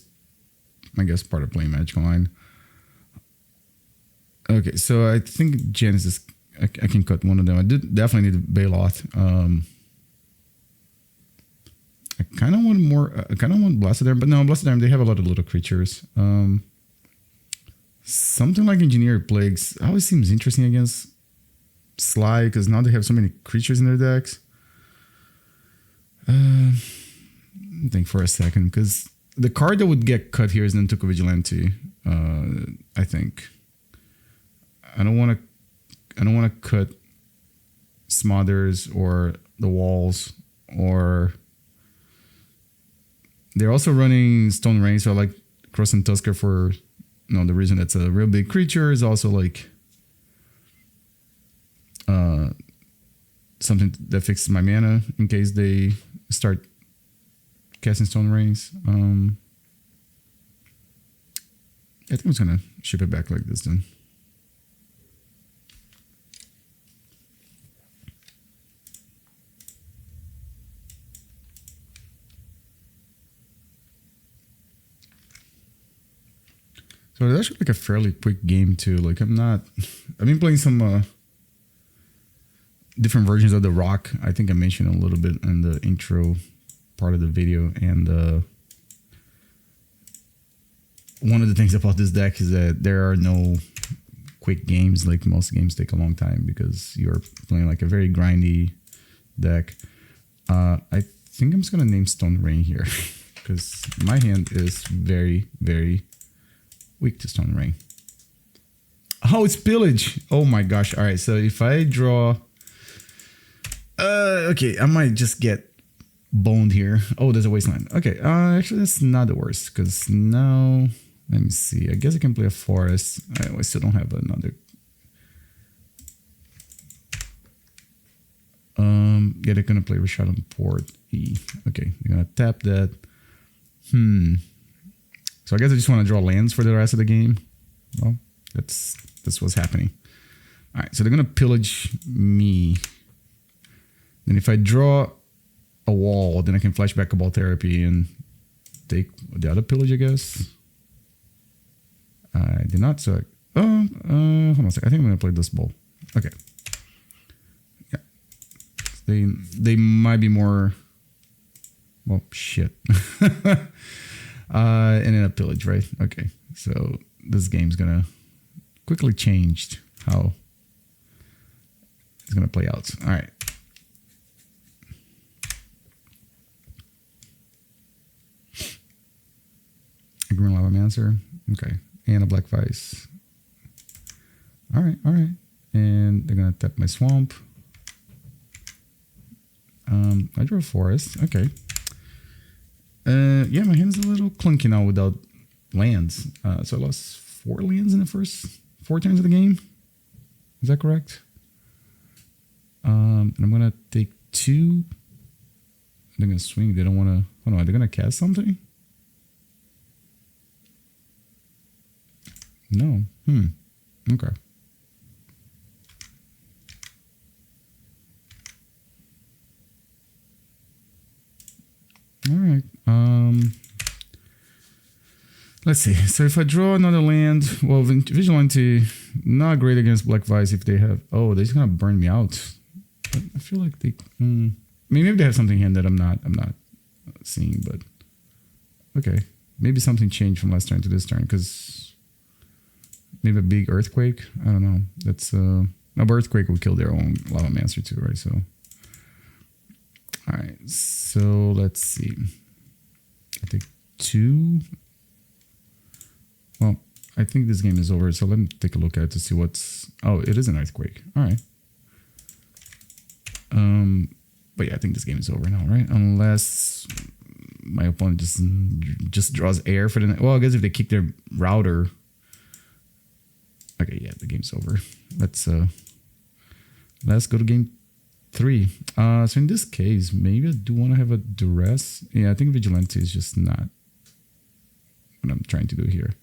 I guess, part of playing Magic Online. Okay, so I think Genesis, I can cut one of them. I definitely need Baloth. I kind of want more. I kind of want Blastoderm, but no, Blastoderm, they have a lot of little creatures. Something like Engineered Plagues always seems interesting against Sly, because now they have so many creatures in their decks. think for a second, because the card that would get cut here is Nantuko Vigilante. I think I don't want to cut Smothers or the walls, or they're also running Stone Rain, so I like Krosan Tusker for the reason it's a real big creature is also like something that fixes my mana in case they start casting Stone Rains. I think I'm just gonna ship it back like this then. So it's actually like a fairly quick game too. Like I've been playing some different versions of the rock. I think I mentioned a little bit in the intro part of the video, and one of the things about this deck is that there are no quick games. Like most games take a long time because you're playing like a very grindy deck. I think I'm just gonna name Stone Rain here because my hand is very, very weak to Stone Rain. Oh, it's Pillage. Oh my gosh. All right. So if I draw, okay, I might just get boned here. Oh, there's a wasteland. Okay. Actually, that's not the worst because now, let me see. I guess I can play a forest. I still don't have another. Yeah, they're gonna play Rashad on Port E. Okay, they're gonna tap that. So I guess I just want to draw lands for the rest of the game. Well, that's what's happening. All right, so they're gonna pillage me. Then if I draw a wall, then I can flash back Cabal Therapy and take the other pillage, I guess. I did not, so hold on a second. I think I'm gonna play this ball. Okay. Yeah. They might be more. Well, shit. And then a pillage, right? Okay. So this game's gonna quickly change how it's gonna play out. All right. A green lava mancer. Okay. And a black vice. All right. And they're gonna tap my swamp. I drew a forest. Okay. Yeah, my hand's a little clunky now without lands. So I lost 4 lands in the first 4 turns of the game. Is that correct? And I'm gonna take 2. They're gonna swing. They don't want to. Oh no, they're gonna cast something. No. Okay. All right. Let's see. So if I draw another land, well, Vigilante not great against Black Vice if they have. Oh, they're just gonna burn me out. But I feel like they. Maybe they have something in hand that I'm not seeing. But okay, maybe something changed from last turn to this turn because maybe a big earthquake. I don't know. That's no, but earthquake will kill their own Lava Mancer too, right? So. All right, so let's see. I take 2. Well, I think this game is over, so let me take a look at it to see what's... Oh, it is an earthquake. All right. But yeah, I think this game is over now, right? Unless my opponent just draws air for the... Well, I guess if they kick their router... Okay, yeah, the game's over. Let's go to game 3. So in this case, maybe I do want to have a Duress. Yeah, I think Vigilante is just not what I'm trying to do here.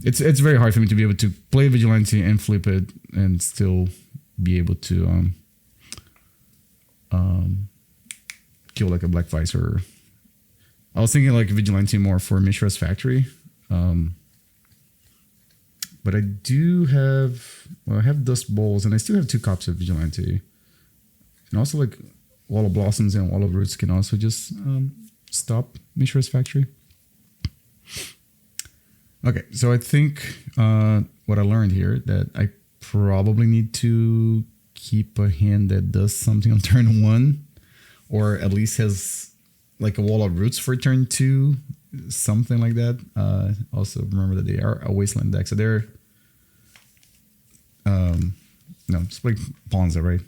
It's very hard for me to be able to play Vigilante and flip it and still be able to kill like a Black Vice or... I was thinking like Vigilante more for Mishra's Factory. But I do have... Well, I have Dust Bowls and I still have 2 copies of Vigilante. And also, like, Wall of Blossoms and Wall of Roots can also just stop Mishra's Factory. Okay, so I think what I learned here, that I probably need to keep a hand that does something on turn 1, or at least has like a wall of roots for turn 2, something like that. Also remember that they are a wasteland deck, so they're no, just like Ponza, right?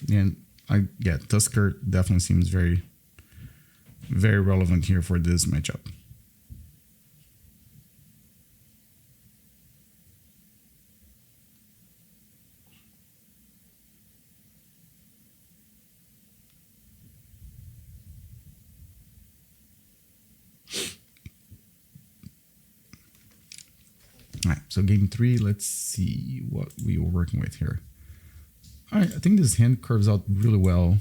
And Tusker definitely seems very, very relevant here for this matchup. All right, so game 3, let's see what we were working with here. All right, I think this hand curves out really well.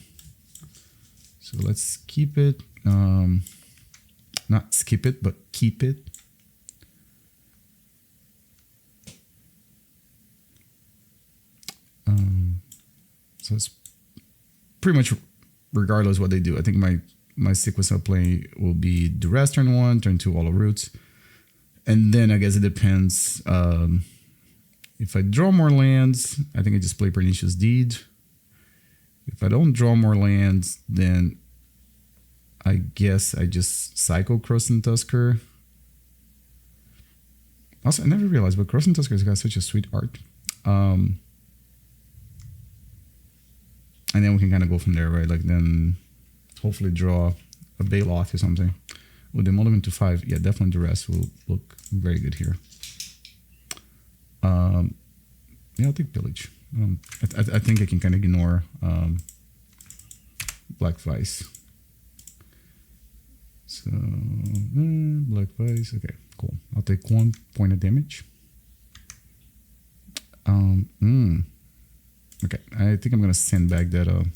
So let's keep it. Not skip it, but keep it. So it's pretty much regardless what they do. I think my sequence of play will be Duress turn 1, turn 2 all of roots. And then I guess it depends. If I draw more lands, I think I just play Pernicious Deed. If I don't draw more lands, then I guess I just cycle Krosan Tusker. Also, I never realized, but Krosan Tusker has got such a sweet art. And then we can kind of go from there, right? Like then hopefully draw a Baloth or something. With the Emolument to 5, yeah, definitely Duress will look very good here. Yeah, I'll take Village. I think I can kind of ignore Black Vice. So, Black Vice, okay, cool. I'll take 1 point of damage. Okay, I think I'm gonna send back that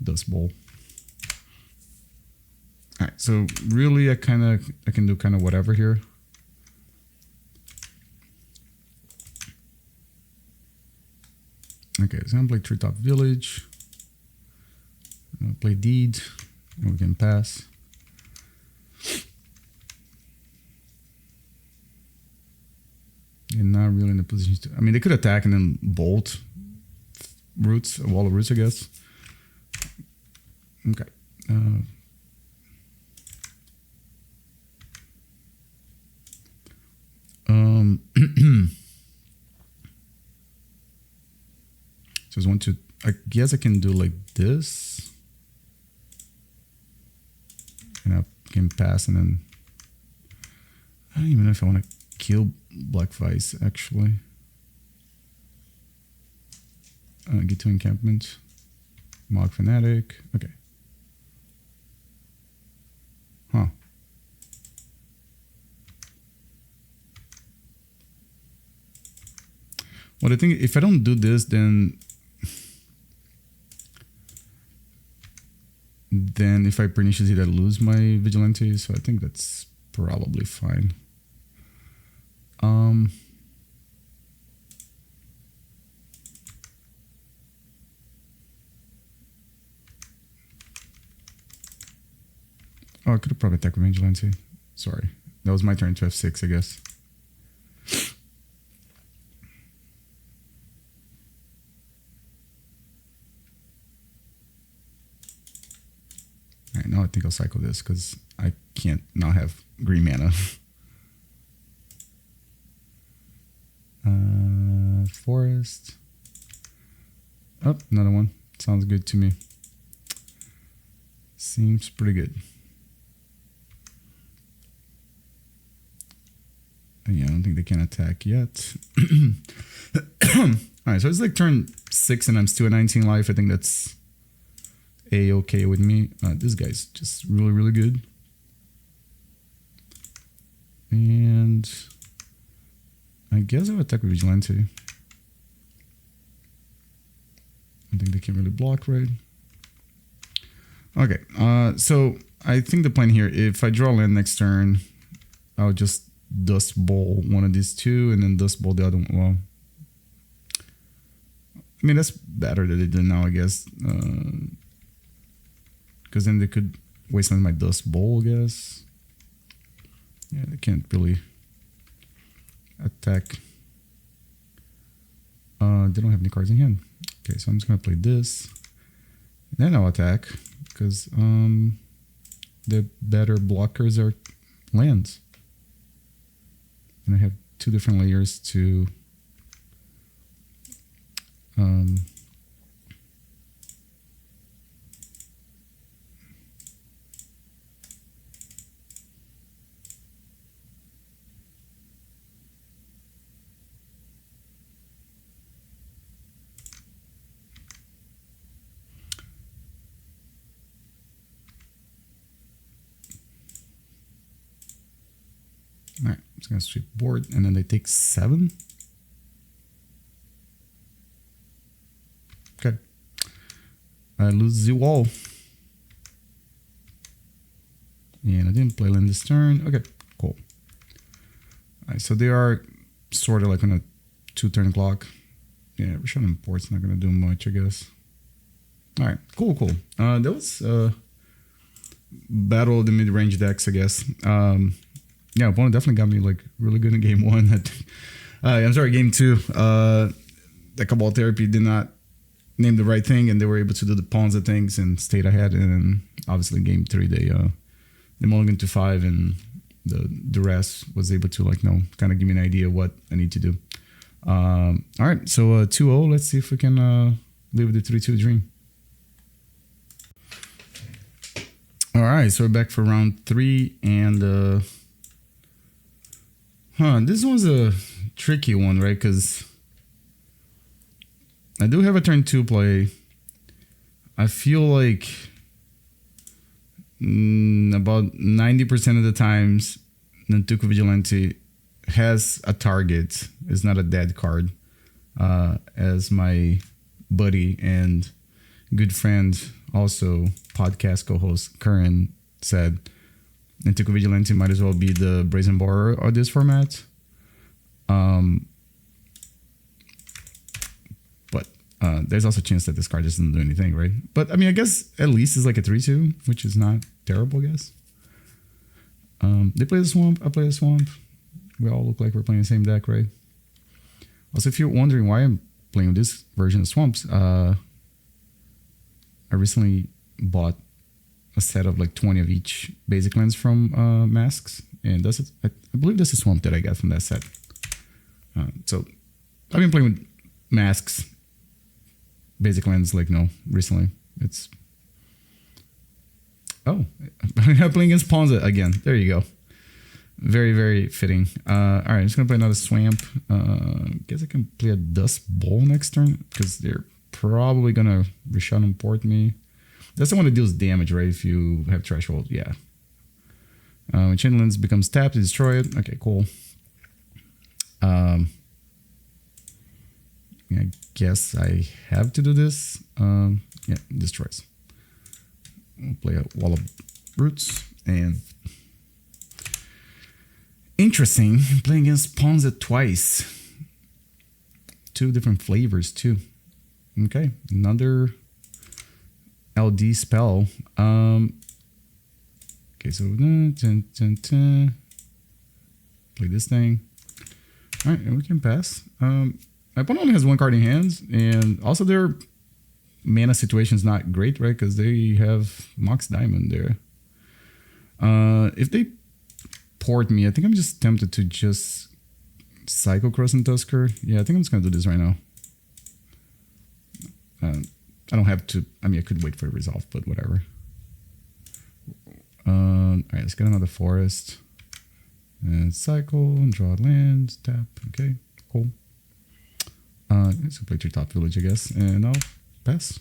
Dust Bowl. All right, so really I can do kind of whatever here. Okay, so I'm gonna play Treetop Village. I'm gonna play Deed, and we can pass. They're not really in a position to. I mean, they could attack and then bolt roots, a wall of roots, I guess. Okay. Just want to. I guess I can do like this, and I can pass, and then I don't even know if I want to kill Black Vice actually. Get to encampment, Mog Fanatic. Okay. Huh. Well, I think if I don't do this, then if I Pernicious Deed, I lose my Vigilante, so I think that's probably fine. Oh, I could have probably attacked with Vigilante. Sorry. That was my turn to F6, I guess. Alright, now I think I'll cycle this because I can't not have green mana. Forest. Oh, another one. Sounds good to me. Seems pretty good. Yeah, I don't think they can attack yet. Alright, so it's like turn 6 and I'm still at 19 life. I think that's A-okay with me. This guy's just really, really good. And I guess I'll attack with Vigilante. I think they can really block, right? Okay, so I think the plan here, if I draw land next turn, I'll just Dust Bowl one of these two and then Dust Bowl the other one. Well, I mean, that's better than they do now, I guess. Because then they could wasteland my Dust Bowl, I guess. Yeah, they can't really attack. They don't have any cards in hand. Okay, so I'm just gonna play this. Then I'll attack because the better blockers are lands, and I have 2 different layers to all right, I'm just gonna sweep board, and then they take 7. Okay, I lose the wall, and I didn't play land this turn. Okay, cool. All right, so they are sort of like on a 2-turn clock. Yeah, Rishon Import's not gonna do much, I guess. All right, cool. That was battle of the mid-range decks, I guess. Yeah, opponent definitely got me like really good in game 1. I'm sorry, game 2. The Cabal Therapy did not name the right thing, and they were able to do the pawns of things and stayed ahead. And then obviously game 3, they mulliganed to 5, and the Duress was able to kind of give me an idea what I need to do. All right, so 2-0. Let's see if we can live the 3-2 dream. All right, so we're back for round 3, and this one's a tricky one, right? Because I do have a turn 2 play. I feel like about 90% of the times, Nantuko Vigilante has a target. It's not a dead card. As my buddy and good friend, also podcast co-host Curran said, Nantuko Vigilante might as well be the Brazen Borer of this format. But there's also a chance that this card doesn't do anything, right? But I mean, I guess at least it's like a 3-2, which is not terrible, I guess. They play the swamp, I play the swamp. We all look like we're playing the same deck, right? Also, if you're wondering why I'm playing this version of swamps, I recently bought a set of like 20 of each basic lands from Masks, and I believe this is swamp that I got from that set. So I've been playing with Masks basic lands recently. I'm playing against Ponza again. There you go. Very, very fitting. All right, I'm just gonna play another swamp. Guess I can play a Dust Bowl next turn because they're probably gonna Rishon Import me. That's the one that deals damage, right? If you have Threshold, yeah. When Chainlands becomes tapped, you destroy it. Okay, cool. I guess I have to do this. Yeah, destroys. We'll play a Wall of Roots. And interesting, playing against Ponza twice. 2 different flavors, too. Okay, another LD spell. Okay, so play this thing. All right, and we can pass. My opponent only has 1 card in hand, and also their mana situation is not great, right? Because they have Mox Diamond there. If they port me, I think I'm just tempted to just cycle Krosan Tusker. Yeah, I think I'm just gonna do this right now. I don't have to. I mean, I could wait for a resolve, but whatever. All right, let's get another forest. And cycle and draw land, tap. Okay, cool. Let's play Treetop Village, I guess, and I'll pass.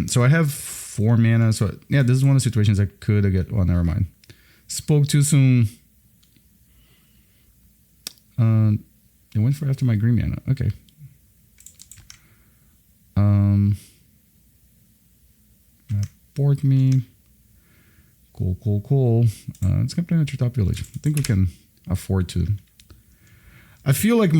So I have 4 mana. So yeah, this is one of the situations I could get. Well, never mind. Spoke too soon. They went for after my green mana. Okay. Board me. Cool. It's gonna play in Treetop Village. I think we can afford to. I feel like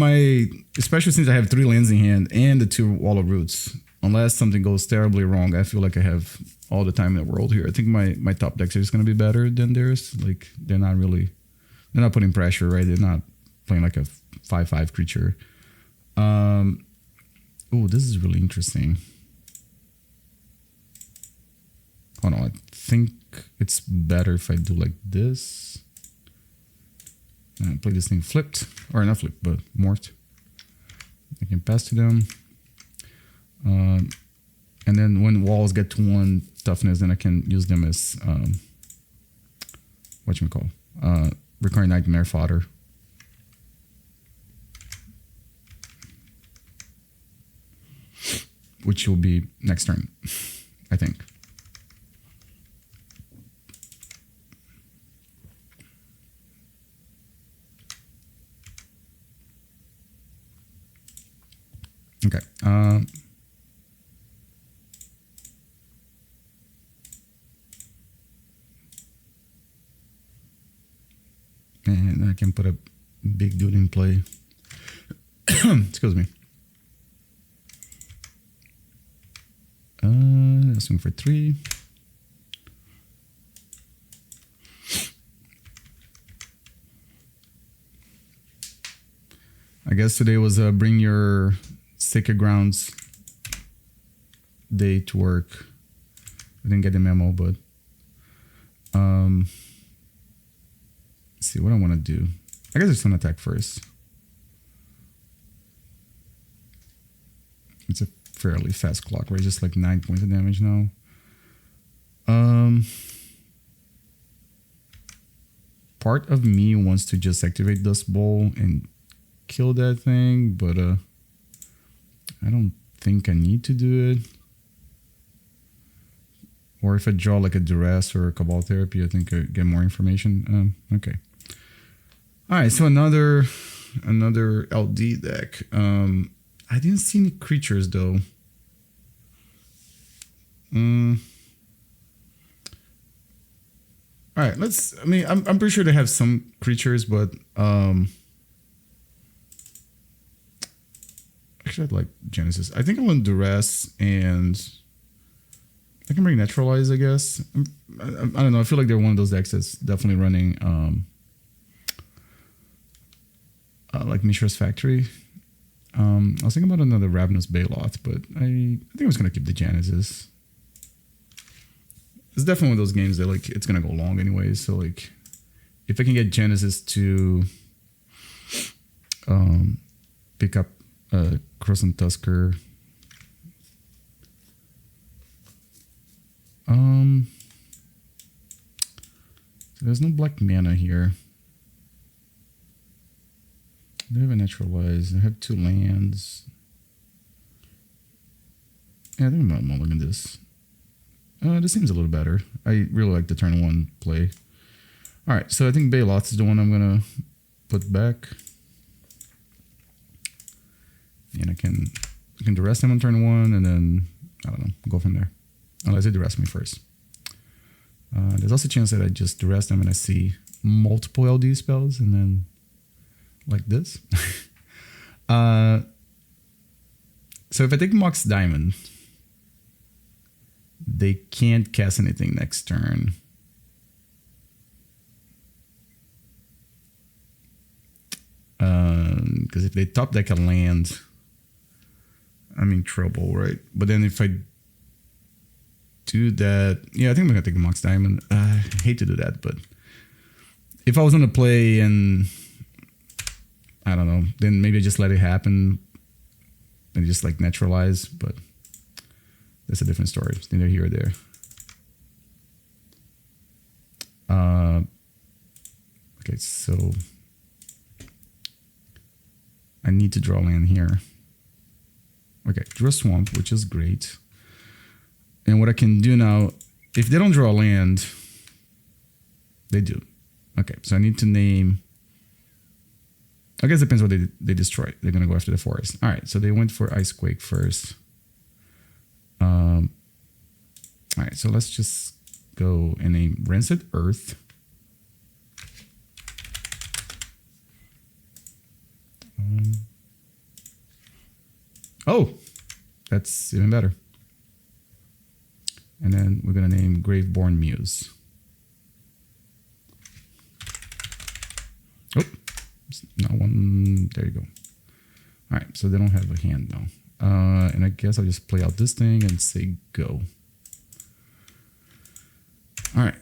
especially since I have 3 lands in hand and the 2 Wall of Roots, unless something goes terribly wrong, I feel like I have all the time in the world here. I think my top decks are just going to be better than theirs. Like, they're not putting pressure, right? They're not playing like a 5/5 creature. Oh, this is really interesting. Hold on, I think it's better if I do like this. Play this thing flipped, or not flipped, but morphed. I can pass to them. And then when walls get to 1 toughness, then I can use them as, whatchamacall, recurring nightmare fodder. Which will be next turn, I think. Okay. And I can put a big dude in play. Excuse me. Let's swing for 3. I guess today was bring your Sacred Grounds day to work. I didn't get the memo, but let's see what I want to do. I guess I just want to attack first. It's a fairly fast clock, right? Just like 9 points of damage now. Part of me wants to just activate Dust Bowl and kill that thing, but I don't think I need to do it. Or if I draw like a Duress or a Cabal Therapy, I think I get more information. Okay. All right, so another LD deck. I didn't see any creatures though. All right, I'm pretty sure they have some creatures, but actually I'd like Genesis. I think I want Duress, and I can bring Naturalize, I guess. I don't know. I feel like they're one of those decks that's definitely running like Mishra's Factory. I was thinking about another Ravenous Baloth, but I think I was gonna keep the Genesis. It's definitely one of those games that like it's gonna go long anyways. So like, if I can get Genesis to pick up Krosan Tusker, so there's no black mana here. They have a Naturalize. I have 2 lands. Yeah, I think I'm mulligan this. This seems a little better. I really like the turn 1 play. All right, so I think Baloth is the one I'm gonna put back, and I can Duress him on turn 1, and then I don't know, go from there. Unless they Duress me first. There's also a chance that I just Duress them and I see multiple LD spells, and then like this. So if I take Mox Diamond, they can't cast anything next turn. Because if they top deck a land, I'm in trouble, right? But then if I do that, yeah, I think I'm gonna take a Mox Diamond. I hate to do that, but if I was gonna play and I don't know, then maybe I just let it happen and just like Naturalize, but that's a different story. It's neither here or there. Okay, so I need to draw land here. Okay, draw Swamp, which is great. And what I can do now, if they don't draw land, they do. Okay, so I need to name, I guess it depends what they destroy. They're going to go after the forest. All right, so they went for Icequake first. All right, so let's just go and name Rancid Earth. Oh, That's even better. And then we're going to name Graveborn Muse. Oh, not one. There you go. All right, so they don't have a hand now. And I guess I'll just play out this thing and say go. All right.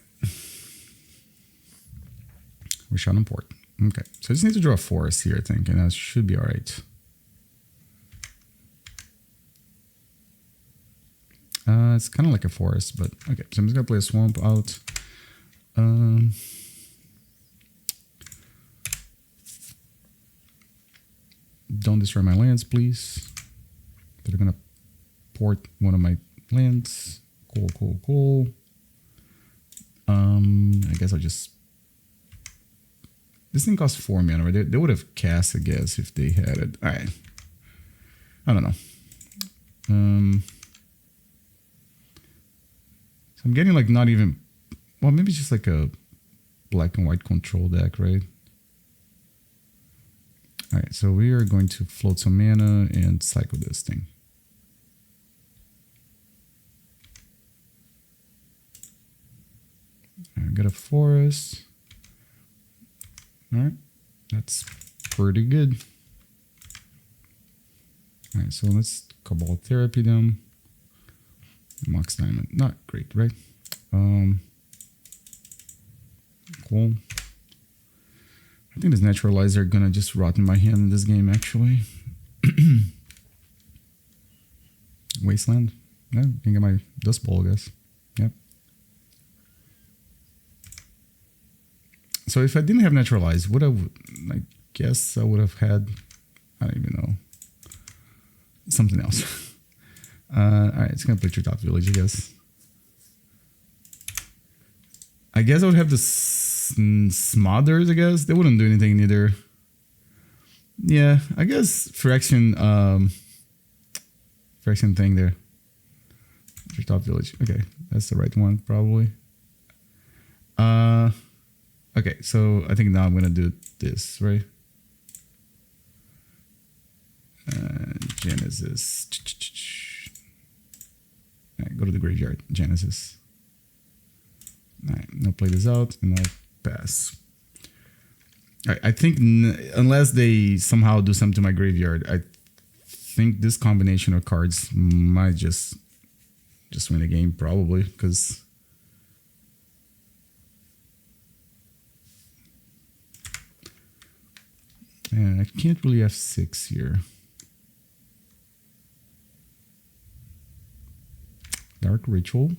We're shot on port. Okay, so I just need to draw a forest here, I think, and that should be all right. It's kind of like a forest, but okay. So I'm just gonna play a swamp out. Don't destroy my lands, please. They're gonna port one of my lands. Cool. I guess I'll just. This thing costs 4 mana, right? They would have cast, I guess, if they had it. All right. I don't know. So I'm getting like not even. Well, maybe just like a black and white control deck, right? All right, so we are going to float some mana and cycle this thing. I got a forest. All right, that's pretty good. All right, so let's Cabal Therapy them. Mox Diamond, not great, right? Cool. I think this Naturalize are gonna just rot in my hand in this game, actually. Wasteland. Yeah, can get my Dust Bowl, I guess. Yep. So if I didn't have Naturalize, I guess I would have had, I don't even know, something else. Alright, it's gonna play Treetop Village, I guess. I guess I would have the Smothers, I guess. They wouldn't do anything neither. Yeah, I guess Phyrexian thing there. Treetop Village. Okay, that's the right one, probably. Okay, so I think now I'm gonna do this, right? Genesis. All right, go to the graveyard. Genesis. All right, I'll play this out and I'll pass. All right, I think unless they somehow do something to my graveyard, I think this combination of cards might just win the game, probably, because and I can't really have 6 here. Dark Ritual.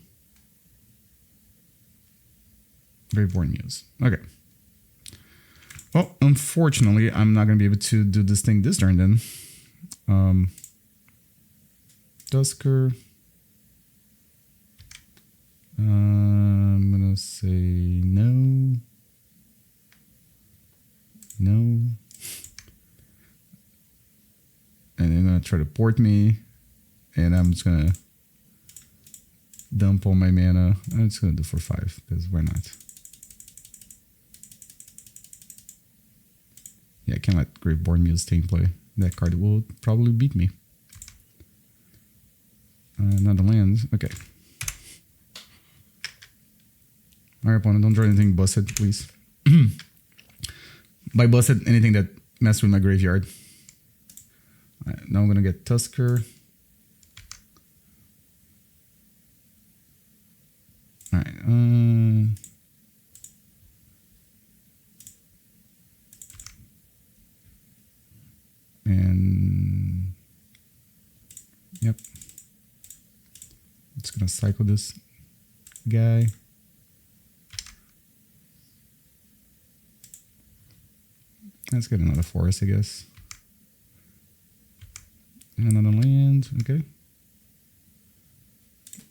Graveborn Muse. Okay. Well, unfortunately, I'm not going to be able to do this thing this turn then. Tusker. I'm going to say no. No. And they're going to try to port me. And I'm just going to dump all my mana. I'm just going to do for 5, because why not? Yeah, I can't let Graveborn Muse Tame play. That card will probably beat me. Not the lands. Okay. Alright, opponent, don't draw anything busted, please. By busted, anything that messes with my graveyard. Alright, now I'm going to get Tusker. Alright, and yep, it's gonna cycle this guy. Let's get another forest, I guess. And another land, okay.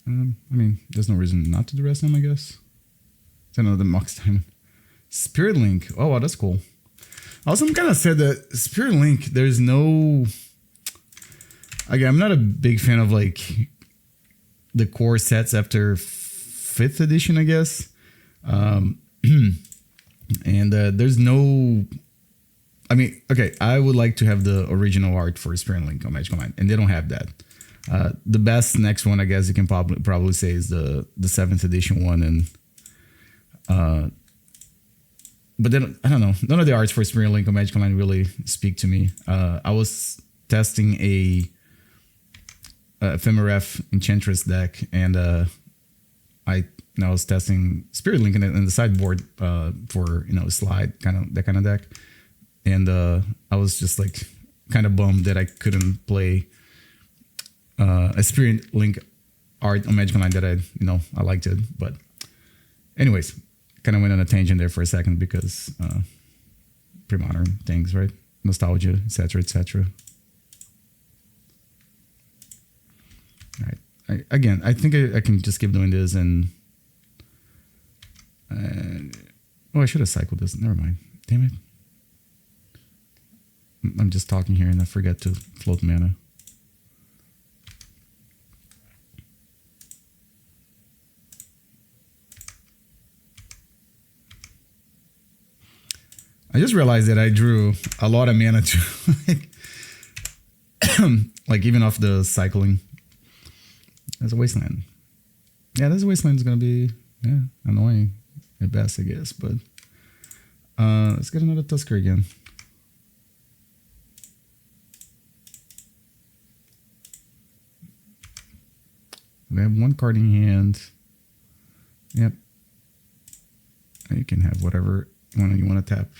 I mean, there's no reason not to Duress them, I guess. It's another Mox Diamond. Spirit Link. Oh, wow, that's cool. Also, I'm kind of sad that Spirit Link, there's no... Again, I'm not a big fan of, like, the core sets after 5th edition, I guess. And there's no... I mean, okay, I would like to have the original art for Spirit Link on Magic Online, and they don't have that. The best next one, I guess you can probably say, is the 7th edition one, and but then I don't know. None of the arts for Spirit Link or Magic Online really speak to me. I was testing a Ephemeref Enchantress deck, and I was testing Spirit Link in the sideboard for slide that kind of deck, and I was just like kind of bummed that I couldn't play a Spirit Link art on Magic Online that I liked it. But anyways, kind of went on a tangent there for a second because Premodern things, right? Nostalgia, etc., etc. All right. I think I can just keep doing this and I should have cycled this. Never mind. Damn it. I'm just talking here and I forget to float mana. I just realized that I drew a lot of mana to like even off the cycling. There's a wasteland. Yeah, this wasteland is gonna be annoying at best, I guess. But let's get another Tusker again. We have one card in hand. Yep. You can have whatever one you want to tap.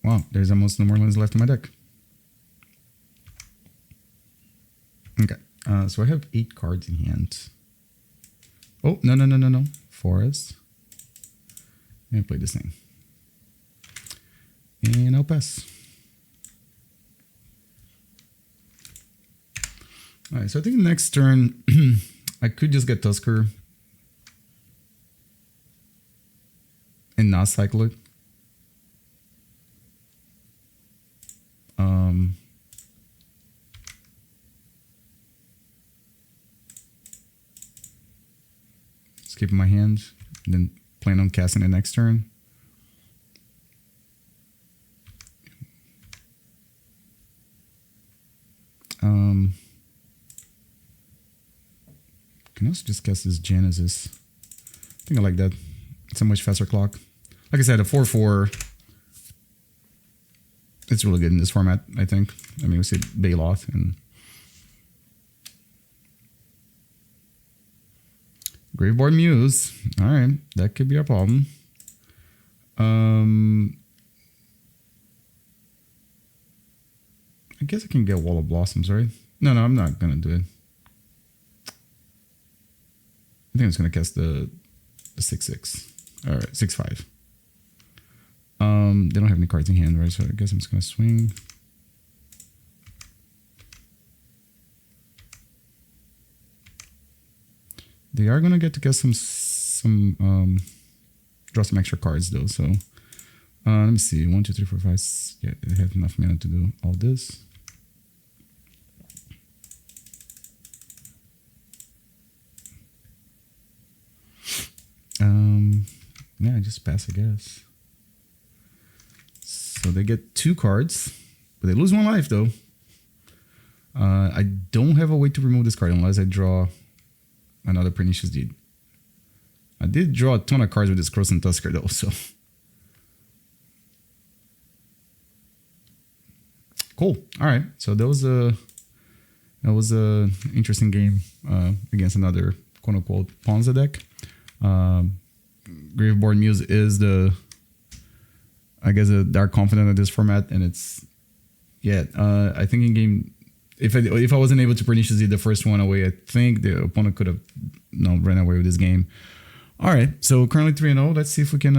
Wow, there's almost no more lands left in my deck. Okay, so I have 8 cards in hand. Oh, no. Forest. And play this thing. And I'll pass. All right, so I think next turn, I could just get Tusker and not cycle it. Just keep in my hand, and then plan on casting it next turn. Can also just cast this Genesis. I think I like that. It's a much faster clock. Like I said, a 4/4. It's really good in this format, I think. I mean, we see Baloth and Graveboard Muse. All right, that could be a problem. I guess I can get Wall of Blossoms, right? No, I'm not gonna do it. I think I'm just gonna cast the 6/6. All right, 6/5. They don't have any cards in hand, right? So I guess I'm just gonna swing. They are gonna get to get draw some extra cards though. So let me see, 1, 2, 3, 4, 5. Yeah, they have enough mana to do all this. Yeah, just pass, I guess. So they get 2 cards, but they lose 1 life though. I don't have a way to remove this card unless I draw another Pernicious Deed. I did draw a ton of cards with this Krosan Tusker though, so. Cool. All right. So that was a interesting game against another quote unquote Ponza deck. Graveboard Muse is I guess a Dark Confidant of this format, and it's I think in game if I wasn't able to Pernicious Deed the first one away, I think the opponent could have ran away with this game. All right, so currently 3-0. Let's see if we can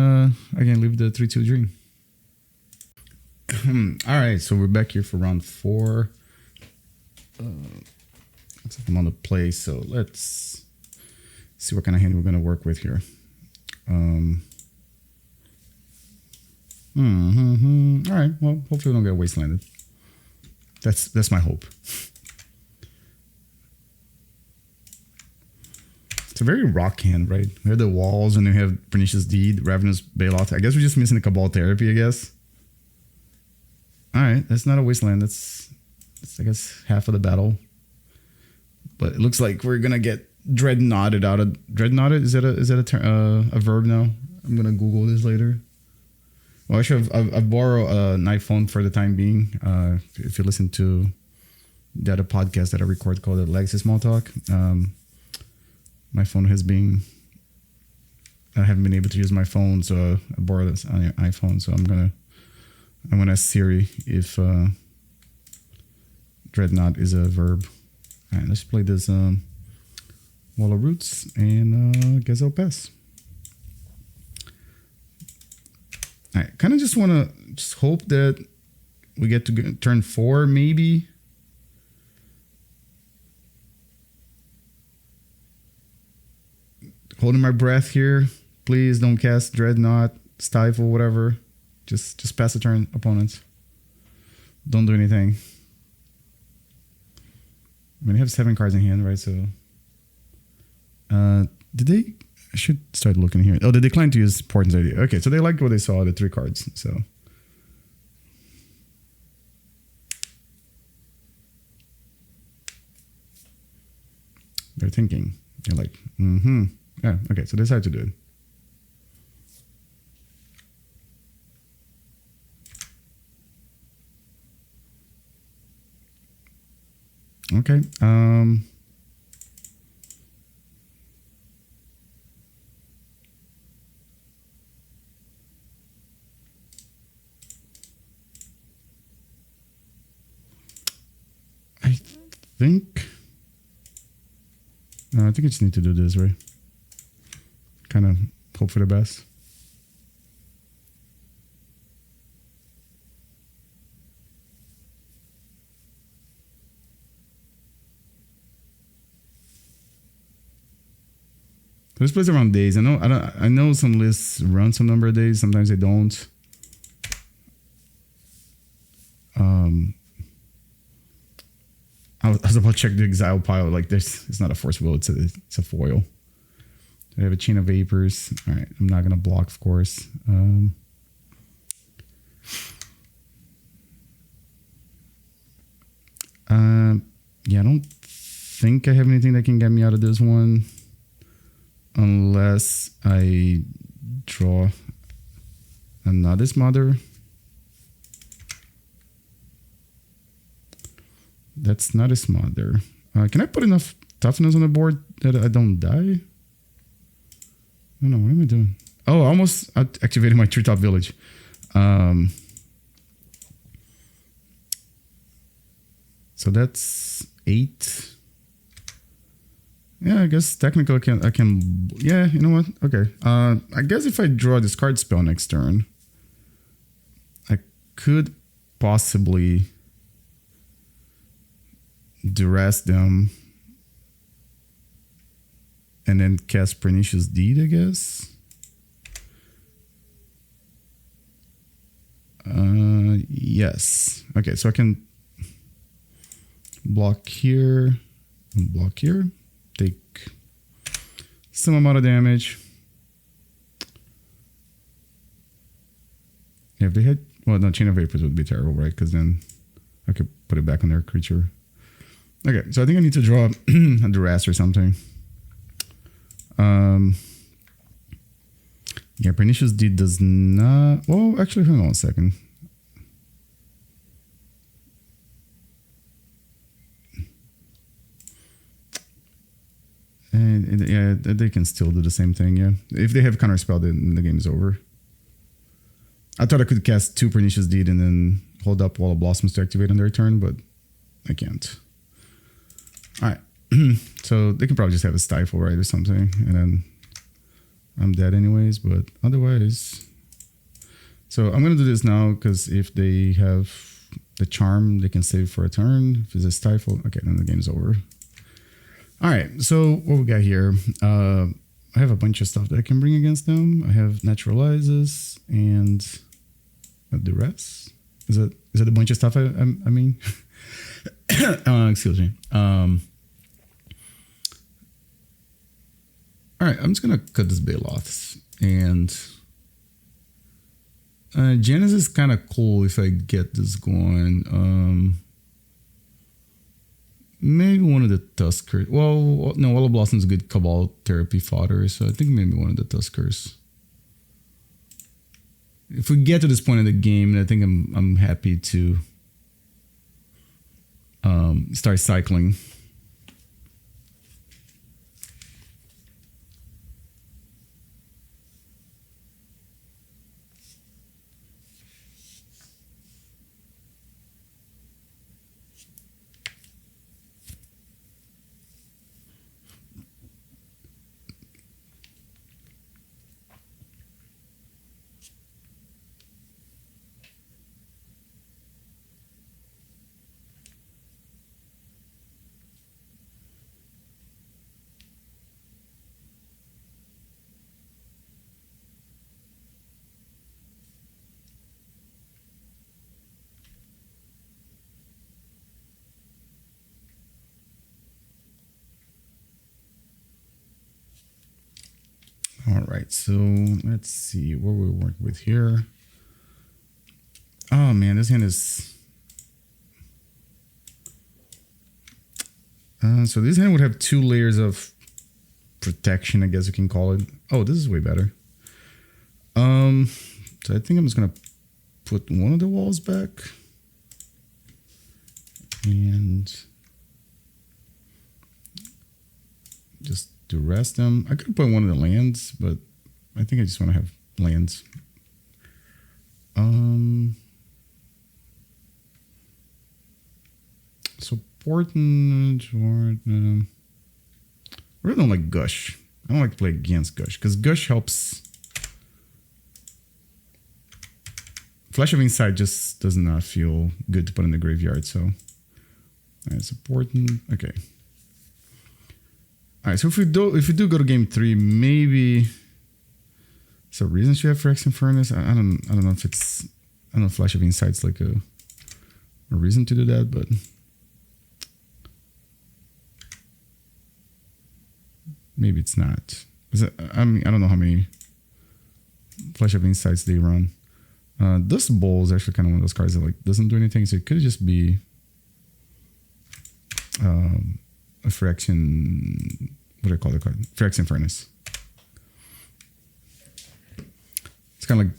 again live the 3-2 dream. All right, so we're back here for round 4. Looks like I'm on the play, so let's see what kind of hand we're going to work with here. All right, well, hopefully we don't get wastelanded. That's my hope. It's It's a very rock hand, right? We have the walls and we have Pernicious Deed, Ravenous Baloth. I guess we're just missing the Cabal Therapy, I guess. Alright, that's not a wasteland. That's I guess half of the battle. But it looks like we're gonna get dreadnoughted out of dreadnoughted. Is that a verb now? I'm gonna Google this later. Well, actually, I've borrowed an iPhone for the time being. If you listen to the other podcast that I record called the Legacy Small Talk, my phone has been. I haven't been able to use my phone, so I borrowed this on your iPhone. So I'm gonna ask Siri if dreadnought is a verb. All right, let's play this Wall of Roots, and I guess I'll pass. I kind of just want to hope that we get to turn 4, maybe. Holding my breath here. Please don't cast Dreadnought, Stifle, whatever. Just pass the turn, opponents. Don't do anything. I mean, I have 7 cards in hand, right? So, did they? I should start looking here. Oh, they declined to use Portent's idea. Okay, so they liked what they saw, the 3 cards. So, they're thinking. They're like, yeah, okay, so they decided to do it. Okay. I think I just need to do this, right? Kind of hope for the best. This plays around days. I know some lists run some number of days. Sometimes they don't. I was about to check the exile pile. Like this, it's not a force wheel. It's a foil. I have a chain of vapors. All right, I'm not gonna block, of course. Yeah, I don't think I have anything that can get me out of this one, unless I draw another Smother. That's not a Smother. Can I put enough toughness on the board that I don't die? I don't know. What am I doing? Oh, I almost activated my Treetop Village. So that's 8. Yeah, I guess technically I can. Yeah, you know what? Okay. I guess if I draw this card spell next turn, I could possibly Duress them and then cast Pernicious Deed, I guess. Yes. Okay, so I can block here and block here. Take some amount of damage. Yeah, if they had... Well, no, Chain of Vapors would be terrible, right? Because then I could put it back on their creature. Okay, so I think I need to draw a Duress or something. Yeah, Pernicious Deed does not... Well, actually, hang on a second. And yeah, they can still do the same thing, yeah. If they have Counterspell, then the game is over. I thought I could cast 2 Pernicious Deed and then hold up Wall of Blossoms to activate on their turn, but I can't. Alright, so they can probably just have a Stifle, right, or something, and then I'm dead anyways, but otherwise... So I'm going to do this now, because if they have the Charm, they can save for a turn. If it's a Stifle, okay, then the game's over. Alright, so what we got here, I have a bunch of stuff that I can bring against them. I have Naturalizes and a Duress. Is it a bunch of stuff I mean? Excuse me. All right, I'm just gonna cut this Baloths, and Genesis is kind of cool if I get this going. Maybe one of the Tuskers. Well, no, Willow Blossom's a good Cabal Therapy fodder, so I think maybe one of the Tuskers. If we get to this point in the game, I think I'm happy to start cycling. All right, so let's see what we work with here. Oh man, this hand is. So this hand would have 2 layers of protection, I guess you can call it. Oh, this is way better. So I think I'm just gonna put one of the walls back and just Duress them. I could put one of the lands, but I think I just want to have lands. Support and I really don't like Gush. I don't like to play against Gush because Gush helps. Flash of Insight just does not feel good to put in the graveyard, so support and okay. All right, so if we do go to game 3, maybe so reasons you have Phyrexian Furnace. I don't know if it's if Flash of Insight's like a reason to do that, but maybe it's not. I don't know how many Flash of Insights they run. This Bowl is actually kind of one of those cards that like doesn't do anything, so it could just be a Phyrexian, what do I call the card? Phyrexian Furnace. It's kind of like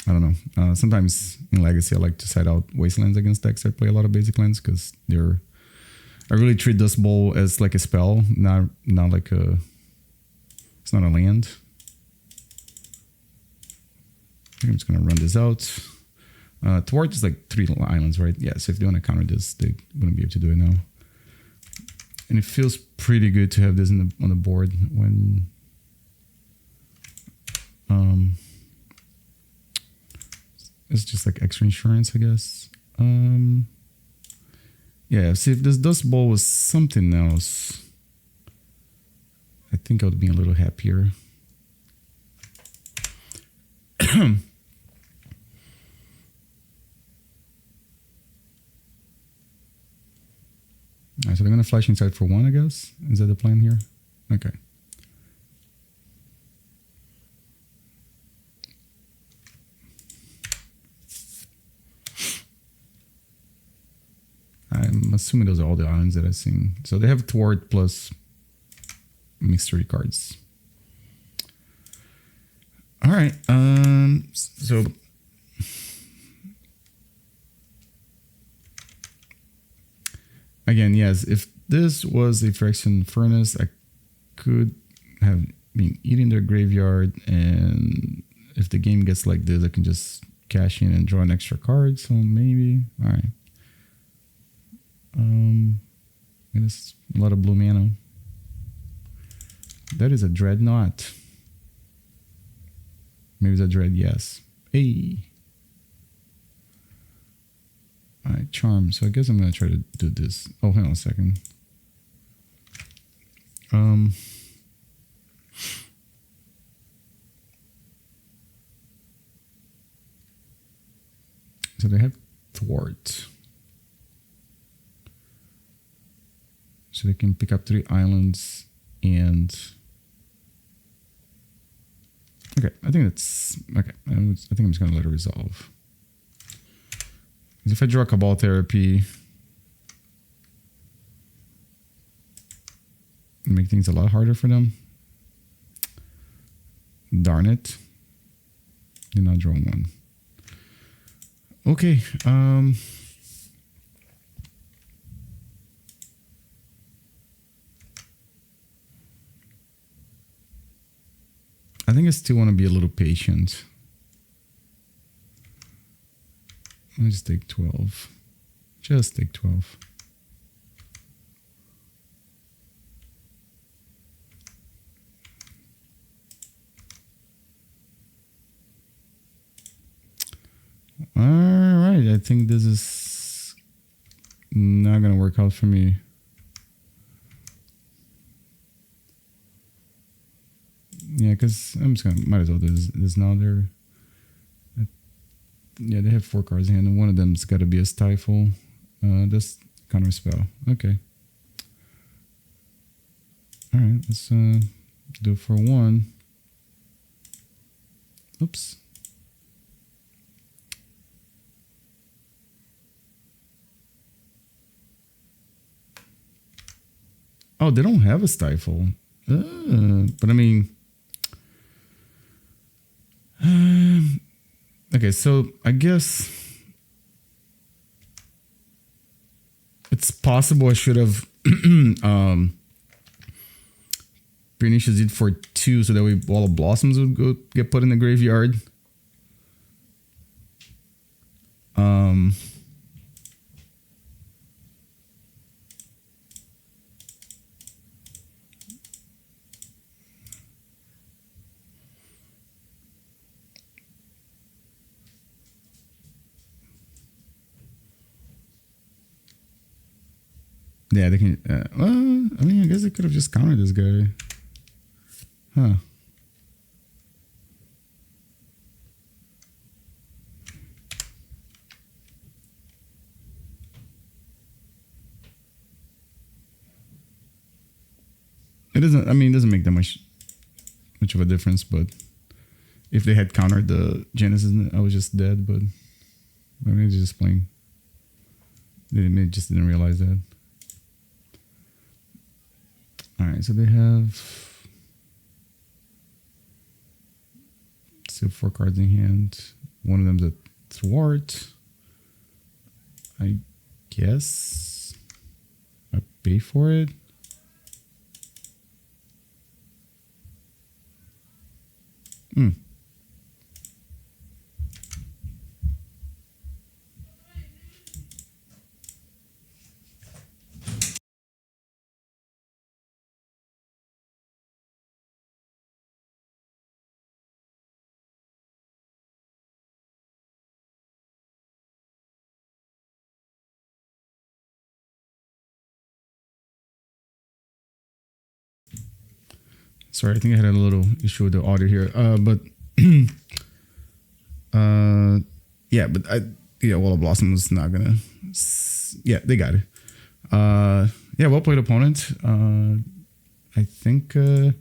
I don't know. Sometimes in Legacy, I like to side out Wastelands against decks that play a lot of basic lands because I really treat Dust Bowl as like a spell, not like it's not a land. I think I'm just gonna run this out. Thwart is like 3 islands, right? Yeah, so if they want to counter this, they wouldn't be able to do it now. And it feels pretty good to have this on the board when it's just like extra insurance, I guess. Yeah, see if this Dust Bowl was something else, I think I would be a little happier. All right, so they're going to flash inside for 1, I guess. Is that the plan here? Okay. I'm assuming those are all the islands that I've seen. So they have Thwart plus mystery cards. All right. So again, yes, if this was a Phyrexian Furnace, I could have been eating their graveyard, and if the game gets like this, I can just cash in and draw an extra card. So maybe, all right. It's a lot of blue mana. That is a Dreadnought. Maybe it's a Dread, yes. Hey. All right, Charm. So I guess I'm going to try to do this. Oh, hang on a second. So they have Thwart. So they can pick up 3 islands and Okay, I think it's okay. I think I'm just gonna let it resolve. If I draw Cabal Therapy, make things a lot harder for them. Darn it. Did not draw one. Okay. I think I still want to be a little patient. Let's just take 12. Just take 12. All right, I think this is not gonna work out for me. Yeah, because I'm just gonna might as well do this now. Yeah, they have 4 cards in hand, and one of them's got to be a Stifle. That's counter spell. Okay. All right, let's do it for 1. Oops. Oh, they don't have a Stifle. But I mean, okay, so I guess it's possible I should have Pernicious Deed for 2 so that way Wall of Blossoms would get put in the graveyard. Yeah, they can. Well, I mean, I guess they could have just countered this guy. Huh. It doesn't. I mean, it doesn't make that much of a difference. But if they had countered the Genesis, I was just dead. But I mean, just playing. They just didn't realize that. All right, so they have still 4 cards in hand. One of them's a thwart. I guess I pay for it. Sorry, I think I had a little issue with the audio here. But Wall of Blossom was not gonna. Yeah, they got it. Well played, opponent. I think. I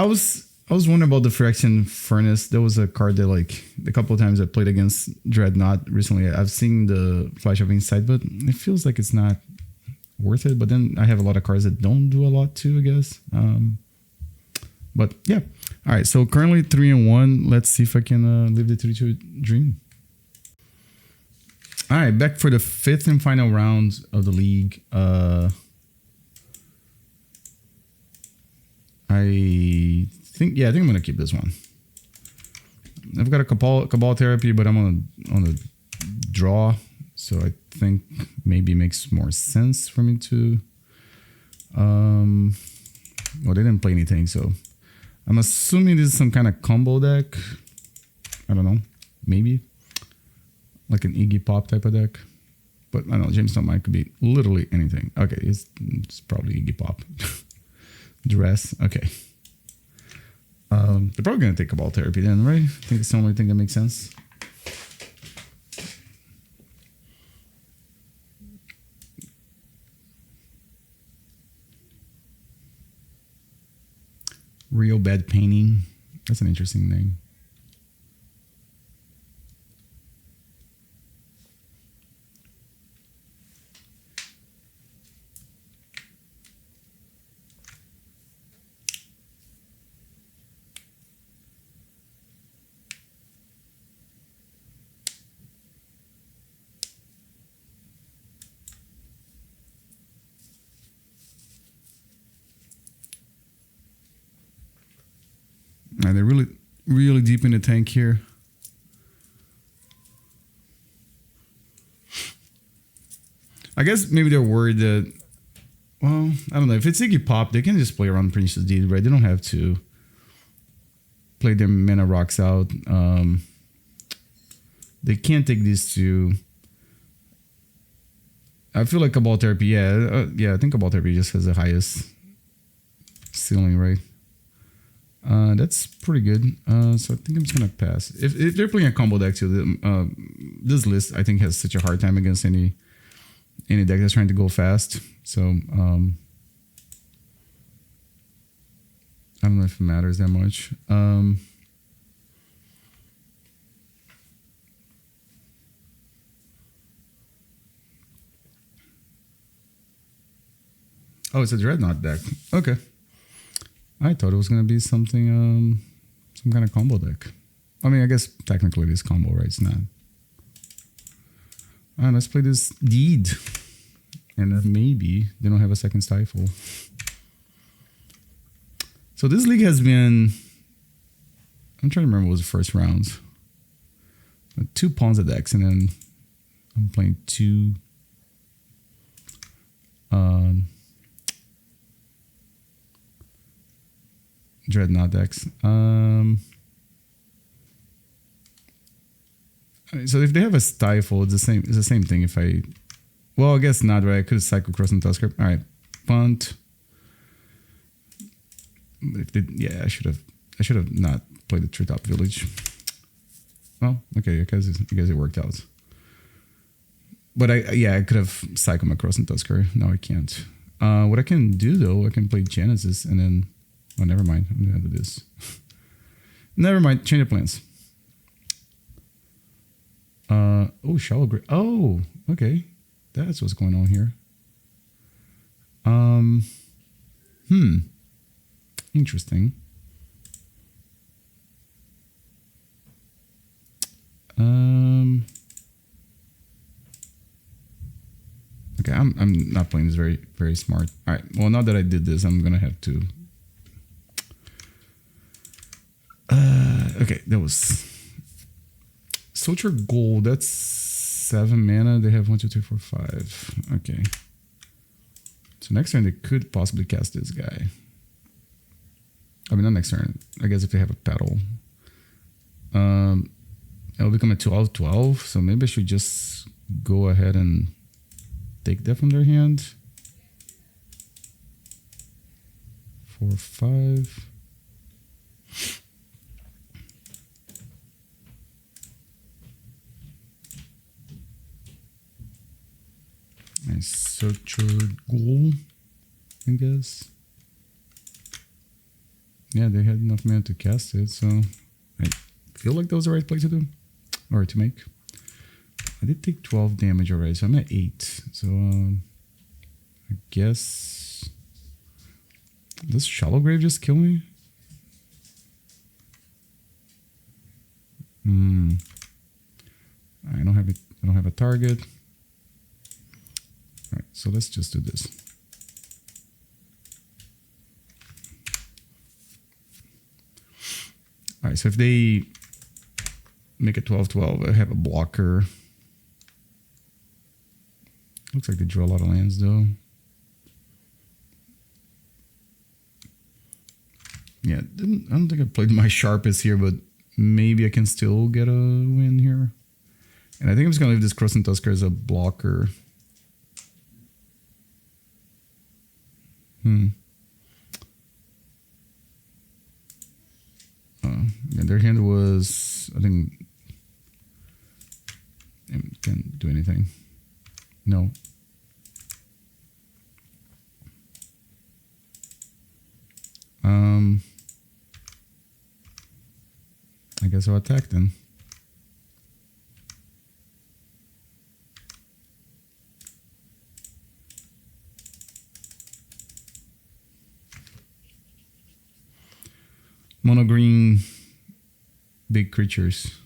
was wondering about the Phyrexian Furnace. There was a card that, like, a couple of times I played against Dreadnought recently. I've seen the Flash of Insight, but it feels like it's not worth it. But then I have a lot of cards that don't do a lot too, I guess. But yeah. All right. So currently 3-1. Let's see if I can live the 3-2 dream. All right. Back for the 5th and final round of the league. I think I'm gonna keep this one. I've got a Cabal Therapy, but I'm on the draw, so I think maybe it makes more sense for me to. Well, they didn't play anything, so I'm assuming this is some kind of combo deck. I don't know, maybe like an Iggy Pop type of deck, but I don't know. Jamestown Mine could be literally anything. Okay, it's probably Iggy Pop. Duress, okay. They're probably gonna take Cabal Therapy then, right? I think it's the only thing that makes sense. Real bad painting. That's an interesting name. And they're really deep in the tank here. I guess maybe they're worried that, well, I don't know. If it's Iggy Pop, they can just play around Pernicious Deed, right? They don't have to play their mana rocks out. They can't take these two. I feel like Cabal Therapy, yeah, I think Cabal Therapy just has the highest ceiling, right? That's pretty good. So I think I'm just gonna pass. If they're playing a combo deck too, this list I think has such a hard time against any deck that's trying to go fast. So I don't know if it matters that much. Oh, it's a Dreadnought deck. Okay. I thought it was going to be something, some kind of combo deck. I mean, I guess technically it is combo, right? It's not. All right, let's play this Deed. And then maybe they don't have a second Stifle. So this league has been... I'm trying to remember what was the first round. 2 Ponza decks, and then I'm playing 2... Dreadnought decks. So if they have a Stifle, it's the same. It's the same thing. If I, well, I guess not, right? I could cycle Krosan Tusker. All right, punt. If they, yeah, I should have not played the Treetop Village. Well, okay, because it worked out. But I could have cycled my Krosan Tusker. No, I can't. What I can do though, I can play Genesis and then. Oh, never mind. I'm gonna do this. Never mind. Change the plans. Oh, Shallow Grave. Oh, okay. That's what's going on here. Interesting. Okay, I'm not playing this very, very smart. All right. Well, now that I did this, I'm gonna have to. Okay, that was Soldier Gold. That's 7 mana. They have 1, 2, 3, 4, 5. Okay. So next turn they could possibly cast this guy. I mean, not next turn. I guess if they have a pedal. It'll become a 12/12. So maybe I should just go ahead and take that from their hand. 4, 5. I Searcher Ghoul, I guess. Yeah, they had enough mana to cast it, so I feel like that was the right play to do, or to make. I did take 12 damage already, so I'm at 8. So I guess does Shallow Grave just kill me? I don't have it. I don't have a target. All right, so let's just do this. All right, so if they make it 12/12, I have a blocker. Looks like they draw a lot of lands, though. Yeah, I don't think I played my sharpest here, but maybe I can still get a win here. And I think I'm just going to leave this Krosan Tusker as a blocker. And their hand was, I think, can't do anything. No. guess I'll attack then. Mono green big creatures.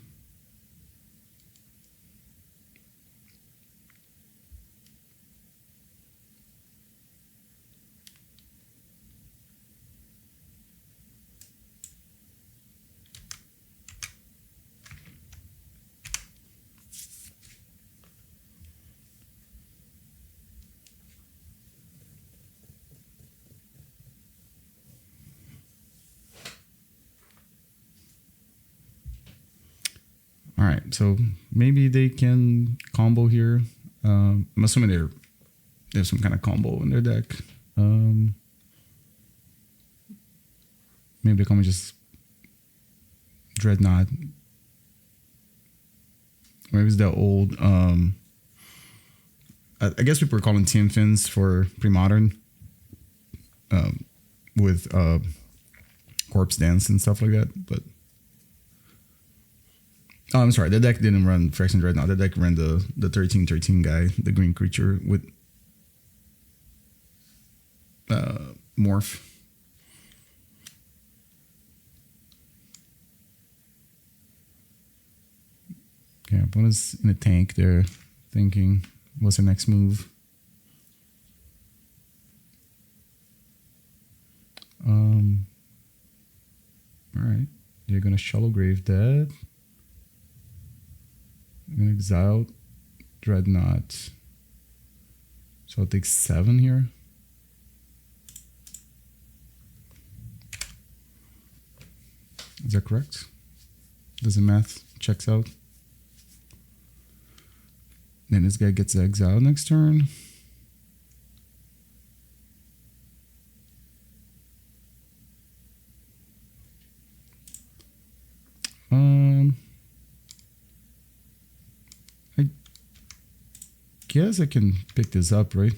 All right, so maybe they can combo here. I'm assuming they have some kind of combo in their deck. Maybe they come just Dreadnought. Maybe it's the old. I guess people are calling Team Fins for Premodern, with Corpse Dance and stuff like that, but. Oh, I'm sorry. The deck didn't run Phyrexian Dreadnought. The deck ran the 13/13 guy, the green creature with morph. Okay, opponent's in a tank. They're thinking, what's their next move? All right. They're gonna Shallow Grave that. I'm going to exile Dreadnought. So I'll take 7 here. Is that correct? Does the math checks out? Then this guy gets exiled next turn. I guess I can pick this up, right?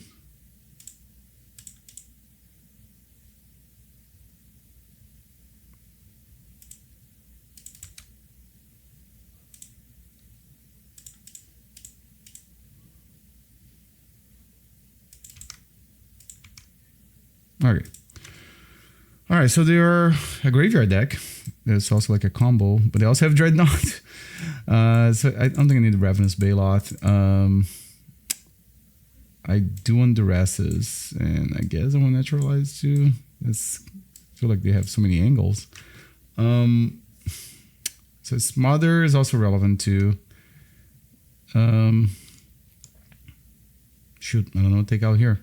Okay. All right, so they are a graveyard deck. It's also like a combo, but they also have Dreadnought. So I don't think I need the Ravenous Baloth. I do want Duresses, and I guess I want Naturalize too. I feel like they have so many angles. So Smother is also relevant too. Shoot, I don't know, take out here.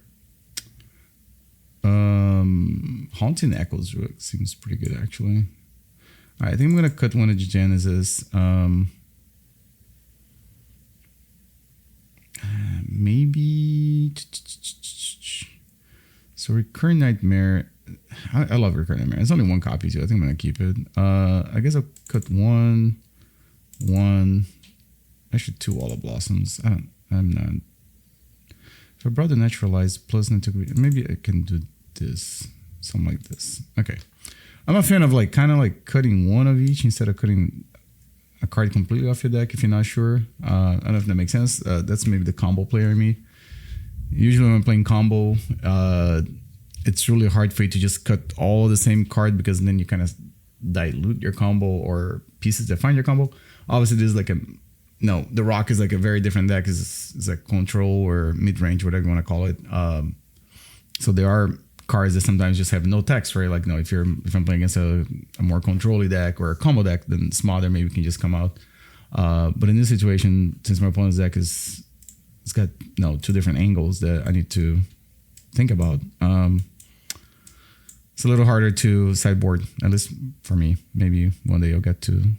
Haunting Echoes seems pretty good actually. All right, I think I'm gonna cut one of the Genesis. Maybe. So Recurrent Nightmare. I love Recurrent Nightmare. It's only one copy too. I think I'm gonna keep it. I guess I'll cut one. Actually, 2 Wall of Blossoms. I'm not. If I brought the Naturalize plus Nantuko, maybe I can do this, something like this. Okay, I'm a fan of like kind of like cutting one of each instead of cutting a card completely off your deck if you're not sure. I don't know if that makes sense. That's maybe the combo player in me. Usually when I'm playing combo, it's really hard for you to just cut all the same card because then you kind of dilute your combo or pieces that find your combo. Obviously, this is like the Rock is like a very different deck. It's like control or mid-range, whatever you want to call it. So there are cards that sometimes just have no text, right? Like, if I'm playing against a more control-y deck or a combo deck, then Smother maybe can just come out. But in this situation, since my opponent's deck it's got 2 different angles that I need to think about. It's a little harder to sideboard, at least for me. Maybe one day I'll get to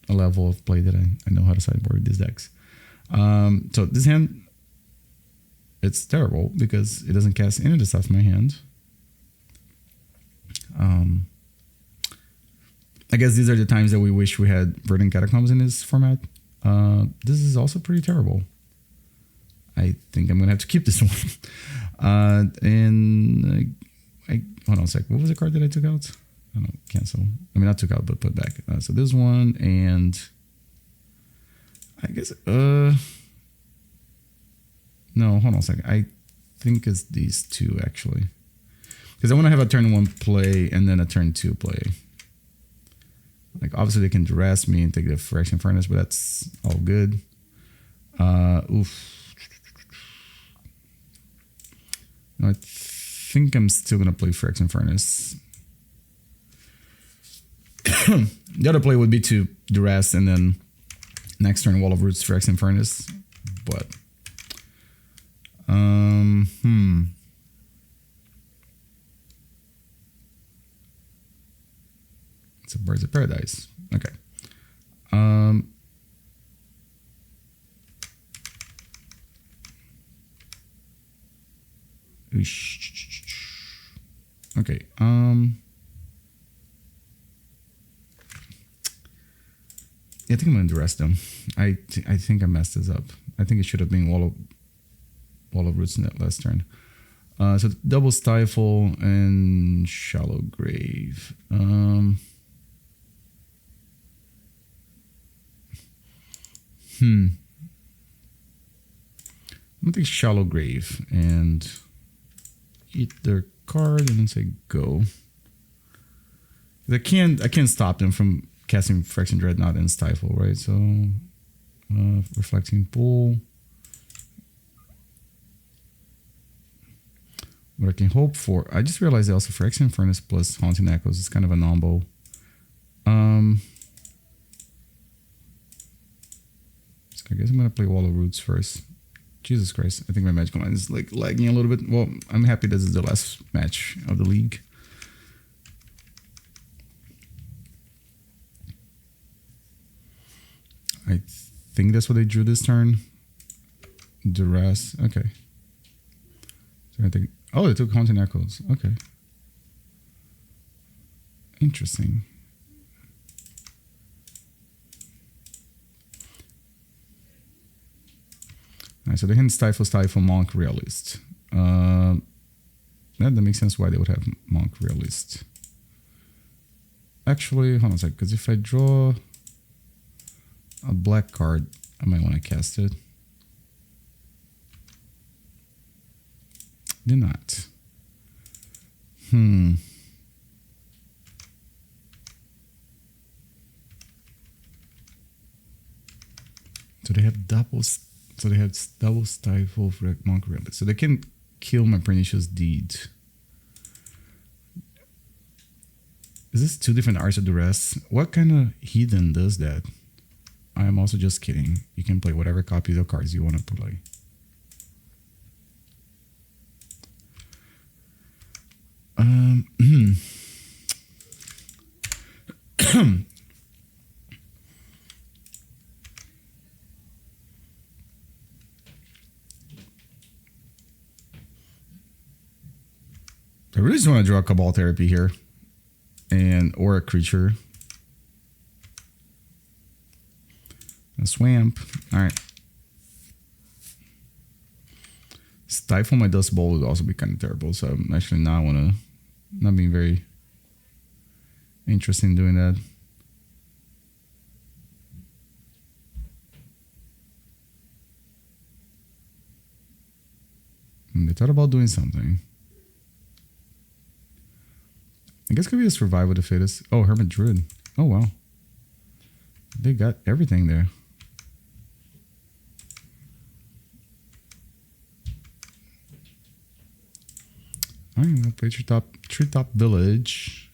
a level of play that I know how to sideboard these decks. So this hand, it's terrible because it doesn't cast any of the stuff in my hand. I guess these are the times that we wish we had Verdant Catacombs in this format. This is also pretty terrible. I think I'm going to have to keep this one. And hold on a sec. What was the card that I took out? I don't know, cancel. I mean, not took out, but put back. So this one, and I guess, no, hold on a second. I think it's these two, actually. Because I want to have a turn 1 play and then a turn 2 play. Like, obviously, they can Duress me and take the Phyrexian Furnace, but that's all good. Oof. No, I think I'm still going to play Phyrexian Furnace. The other play would be to Duress and then next turn Wall of Roots, Phyrexian Furnace. But, It's a Birds of Paradise. Okay. Okay. Yeah, I think I'm gonna Duress them. I think I messed this up. I think it should have been Wall of Roots in that last turn. So double Stifle and Shallow Grave. I'm gonna take Shallow Grave and eat their card and then say go. I can't stop them from casting Phyrexian Dreadnought and Stifle, right? So Reflecting Pool. What I can hope for. I just realized also Phyrexian Furnace plus Haunting Echoes is kind of a nombo. I guess I'm gonna play Wall of Roots first. Jesus Christ, I think my Magic Online is like lagging a little bit. Well, I'm happy this is the last match of the league. I think that's what they drew this turn. Duress, okay. So I think, oh, they took Haunting Echoes. Okay, interesting. Alright, so they can Stifle, Monk, Realist. That makes sense why they would have Monk, Realist. Actually, hold on a sec, because if I draw a black card, I might want to cast it. Did not. So they have doubles. So they have double Stifle for Monk Realist. So they can kill my Pernicious Deed. Is this 2 different Arts of Duress? What kind of heathen does that? I am also just kidding. You can play whatever copies of cards you want to play. I really just want to draw a Cabal Therapy here, or a creature. A Swamp. All right. Stifle my Dust Bowl would also be kind of terrible, so I'm actually not being very interested in doing that. They thought about doing something. I guess it could be a Survival of the Fittest. Oh, Hermit Druid. Oh, wow. They got everything there. All right, I'm going to play Treetop Village.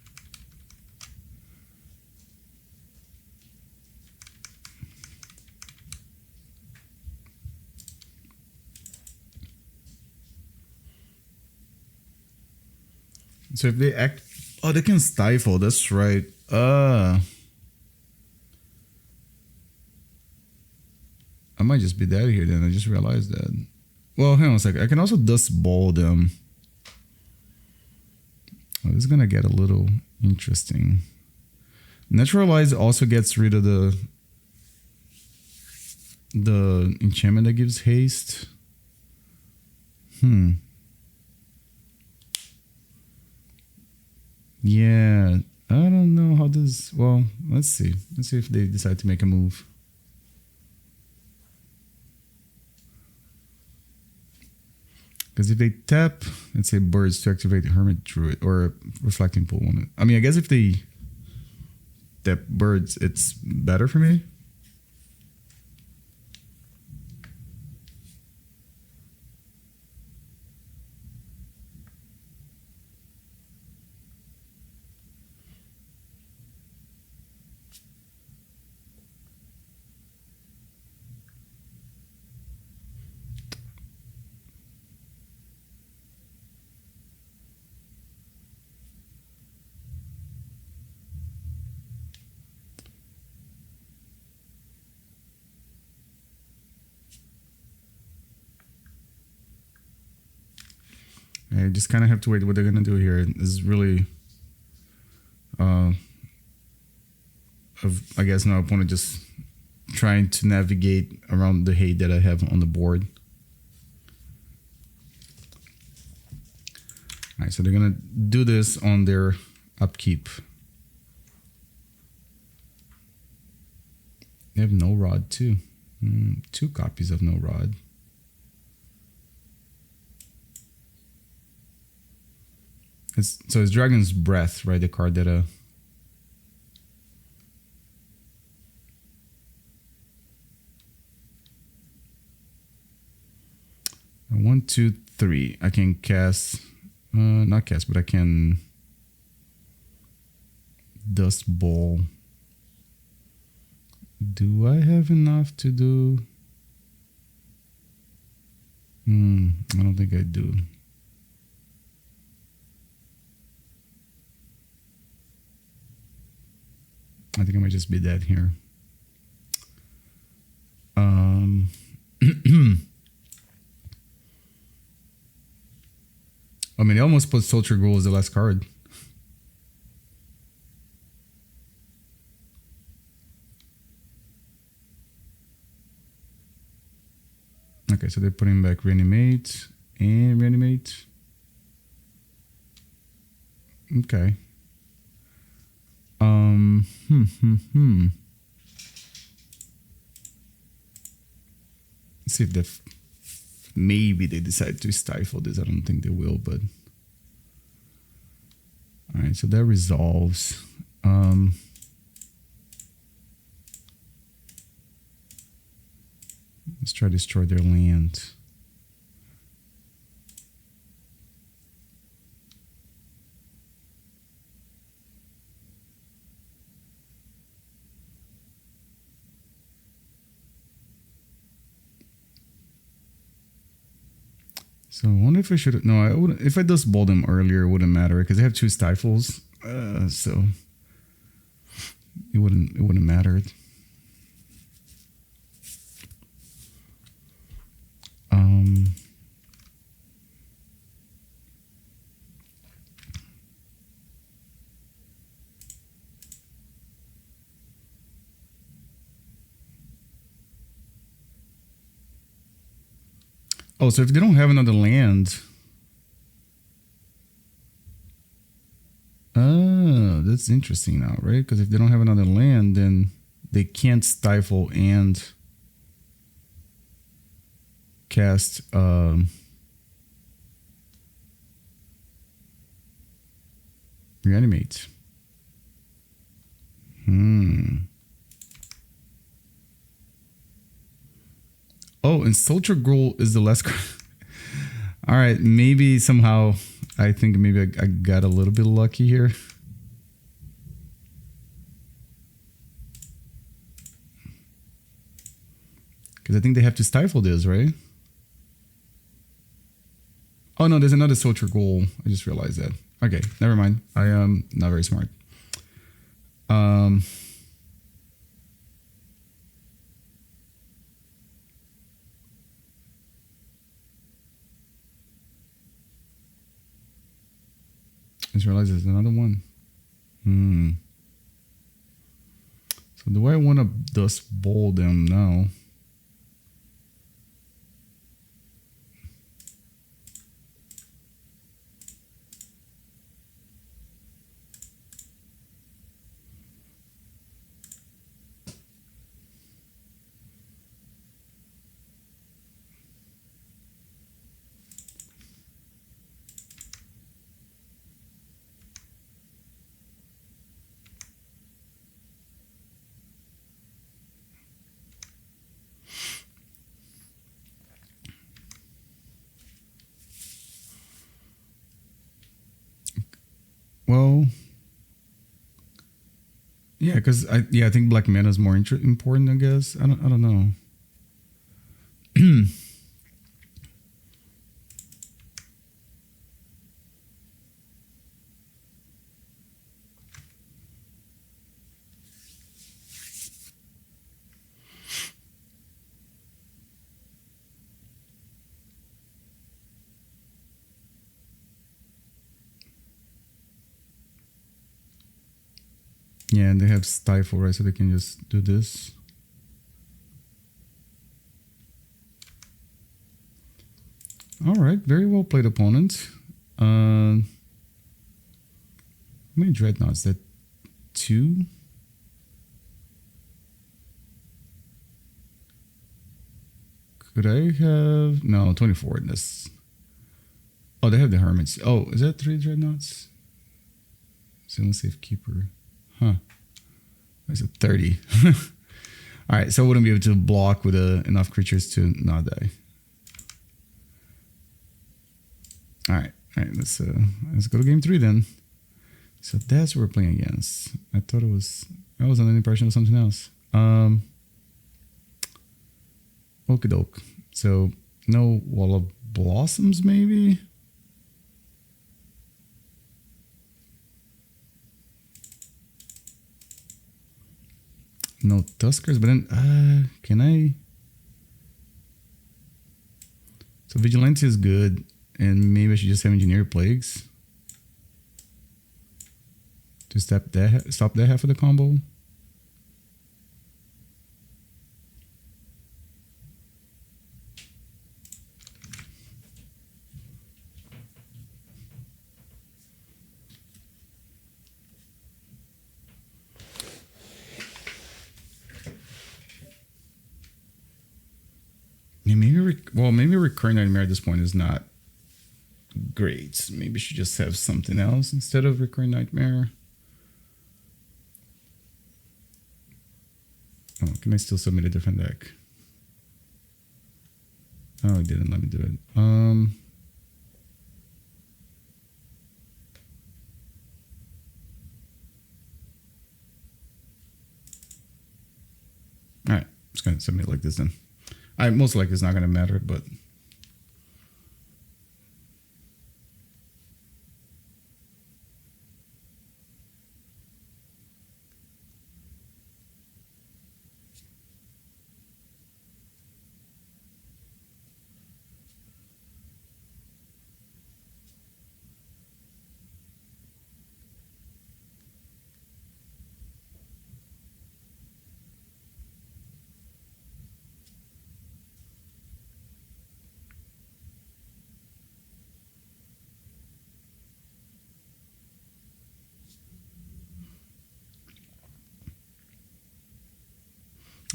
So if they act... Oh, they can Stifle. That's right. I might just be dead here then. I just realized that. Well, hang on a second. I can also Dust Bowl them. Oh, this is going to get a little interesting. Naturalize also gets rid of the enchantment that gives haste. Yeah. let's see. Let's see if they decide to make a move. Because if they tap, let's say birds to activate Hermit Druid or Reflecting Pool. I mean, I guess if they tap birds, it's better for me. I just kind of have to wait what they're going to do here. This is really, I guess my opponent just trying to navigate around the hate that I have on the board. All right, so they're going to do this on their upkeep. They have no rod too. 2 copies of no rod. So it's Dragon's Breath, right? The card that I 1, 2, 3. I can cast, not cast, but I can Dust Bowl. Do I have enough to do? I don't think I do. I think I might just be dead here. I mean, I almost put Sultry Gruul as the last card. Okay, so they're putting back Reanimate and Reanimate. Okay. Let's see if maybe they decide to stifle this. I don't think they will, but all right. So that resolves. Let's try to destroy their land. So I wonder if I should. No, I wouldn't. If I just bowled them earlier, it wouldn't matter because they have 2 stifles. So it wouldn't matter. Oh, so if they don't have another land, that's interesting now, right? Because if they don't have another land, then they can't stifle and cast Reanimate. Oh, and Sultry Gruul is the last card. All right, maybe somehow I think maybe I got a little bit lucky here. Because I think they have to stifle this, right? Oh no, there's another Sultry Gruul. I just realized that. Okay, never mind. I am not very smart. I just realized there's another one. So do I want to Dust Bowl them now? Well, yeah, because I think black mana is more important. I guess I don't know. Yeah, and they have Stifle, right? So they can just do this. All right, very well played, opponent. How many Dreadnoughts? That 2? Could I have... No, 24 in this. Oh, they have the Hermits. Oh, is that 3 Dreadnoughts? Single Safe Keeper. Huh. That's a 30. All right, so I wouldn't be able to block with enough creatures to not die. All right, let's go to game 3 then. So that's what we're playing against. I thought I was under the impression of something else. Okie doke. So no Wall of Blossoms, maybe. No Tuskers, but then can I? So Vigilante is good, and maybe I should just have Engineer Plagues to stop that half of the combo. Yeah, maybe Recurring Nightmare at this point is not great. Maybe we should just have something else instead of Recurring Nightmare. Oh, can I still submit a different deck? Oh, it didn't let me do it. All right, I'm just gonna submit like this then. I most likely it's not gonna matter, but.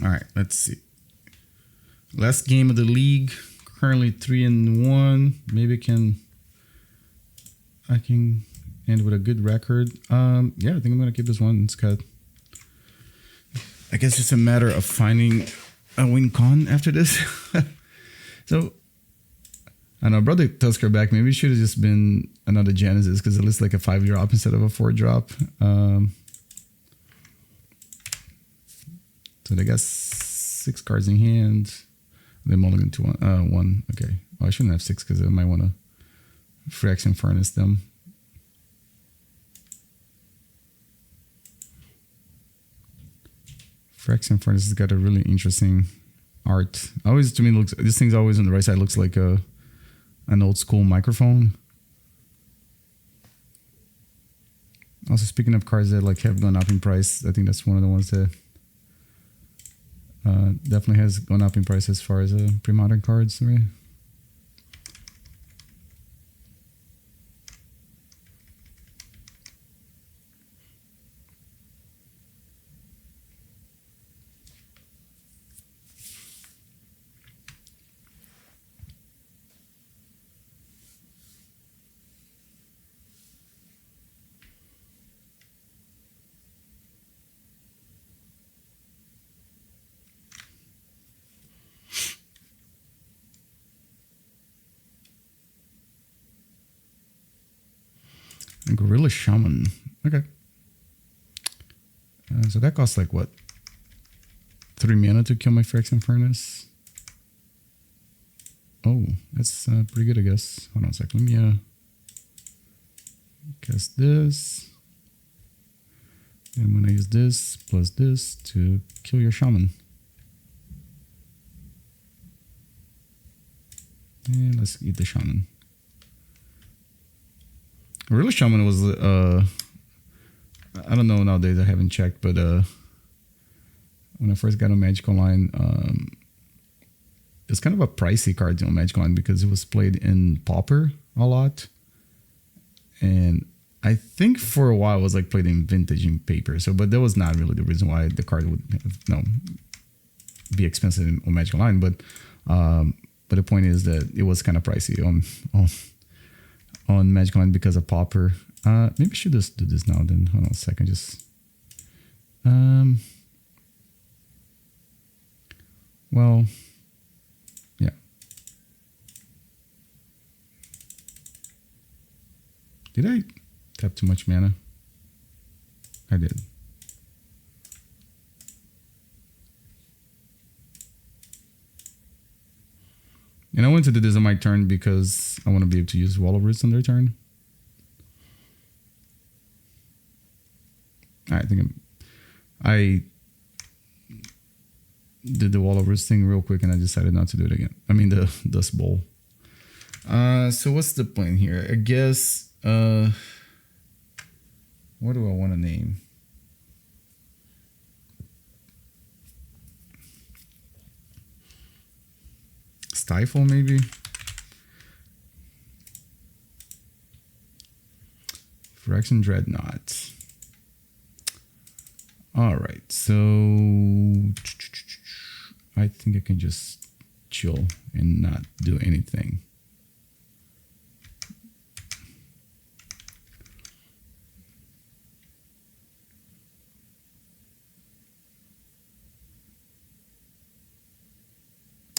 All right, let's see. Last game of the league. Currently 3-1. Maybe I can end with a good record. Yeah, I think I'm gonna keep this one. It's got. I guess it's a matter of finding a win con after this. So I know, brought the Tusker back. Maybe it should have just been another Genesis because it looks like a 5-drop instead of a 4-drop. So they got 6 cards in hand. They mulligan to 1. Okay. Oh, I shouldn't have 6 because I might want to Phyrexian Furnace them. Phyrexian Furnace has got a really interesting art. Always, to me, this thing's always on the right side. Looks like an old school microphone. Also, speaking of cards that have gone up in price, I think that's one of the ones that definitely has gone up in price as far as Premodern cards, right? Gorilla Shaman. Okay. So that costs like what? 3 mana to kill my Phyrexian Furnace. Oh, that's pretty good, I guess. Hold on a sec. Let me cast this. And I'm gonna use this plus this to kill your shaman. And let's eat the shaman. Really, shaman was I don't know nowadays. I haven't checked, but when I first got on Magic Online, it's kind of a pricey card on Magic Online because it was played in Pauper a lot, and I think for a while it was like played in Vintage in Paper. So, but that was not really the reason why the card would be expensive on Magic Online. But the point is that it was kind of pricey on Magic Online because of Pauper. Maybe I should just do this now. Then hold on a second. Just well, yeah. Did I tap too much mana? I did. And I want to do this on my turn because I want to be able to use Wall of Roots on their turn. I think I did the Wall of Roots thing real quick and I decided not to do it again. I mean the Dust Bowl. So what's the plan here? I guess what do I want to name? Stifle maybe? Phyrexian Dreadnought. Alright, so I think I can just chill and not do anything.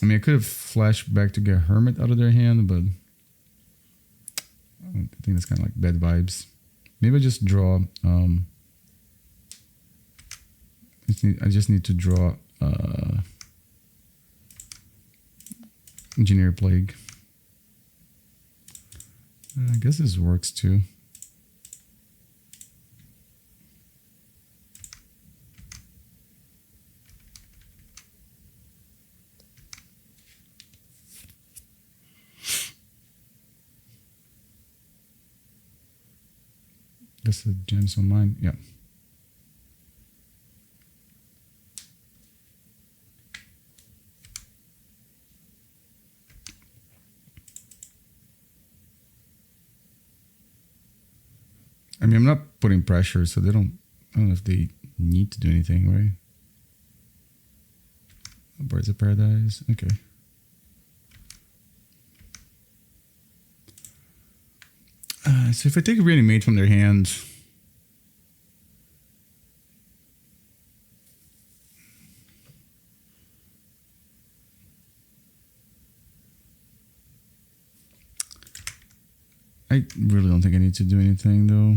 I mean, I could have flashed back to get Hermit out of their hand, but I think that's kind of like bad vibes. Maybe I just draw. I just need to draw Engineer Plague. I guess this works too. That's the gems on mine. Yeah. I mean, I'm not putting pressure, so I don't know if they need to do anything, right? Birds of Paradise. Okay. So if I take a Reanimate from their hand, I really don't think I need to do anything though.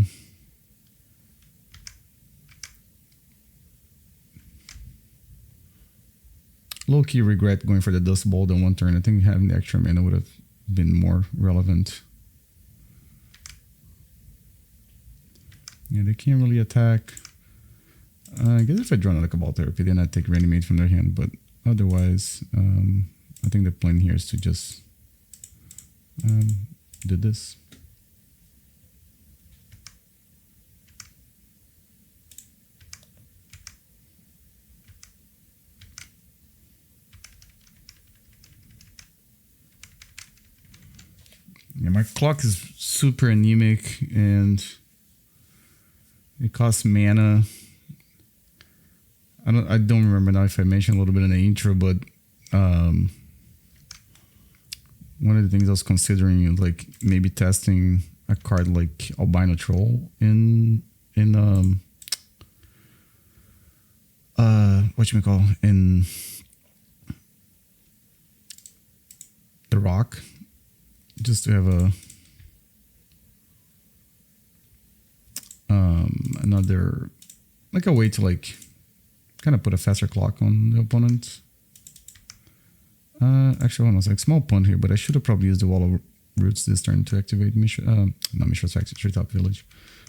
Low-key regret going for the Dust Bowl on one turn. I think having the extra mana would have been more relevant. Yeah, they can't really attack. I guess if I draw another Cabal Therapy, then I'd take Reanimate from their hand. But otherwise, I think the plan here is to just do this. Yeah, my clock is super anemic and it costs mana. I don't remember now if I mentioned a little bit in the intro, but one of the things I was considering is like maybe testing a card like Albino Troll in whatchamacall, in the Rock, just to have another, like a way to like kind of put a faster clock on the opponent. Actually, I was like small punt here, but I should have probably used the Wall of Roots this turn to activate not Mishra's Factory, Treetop Village.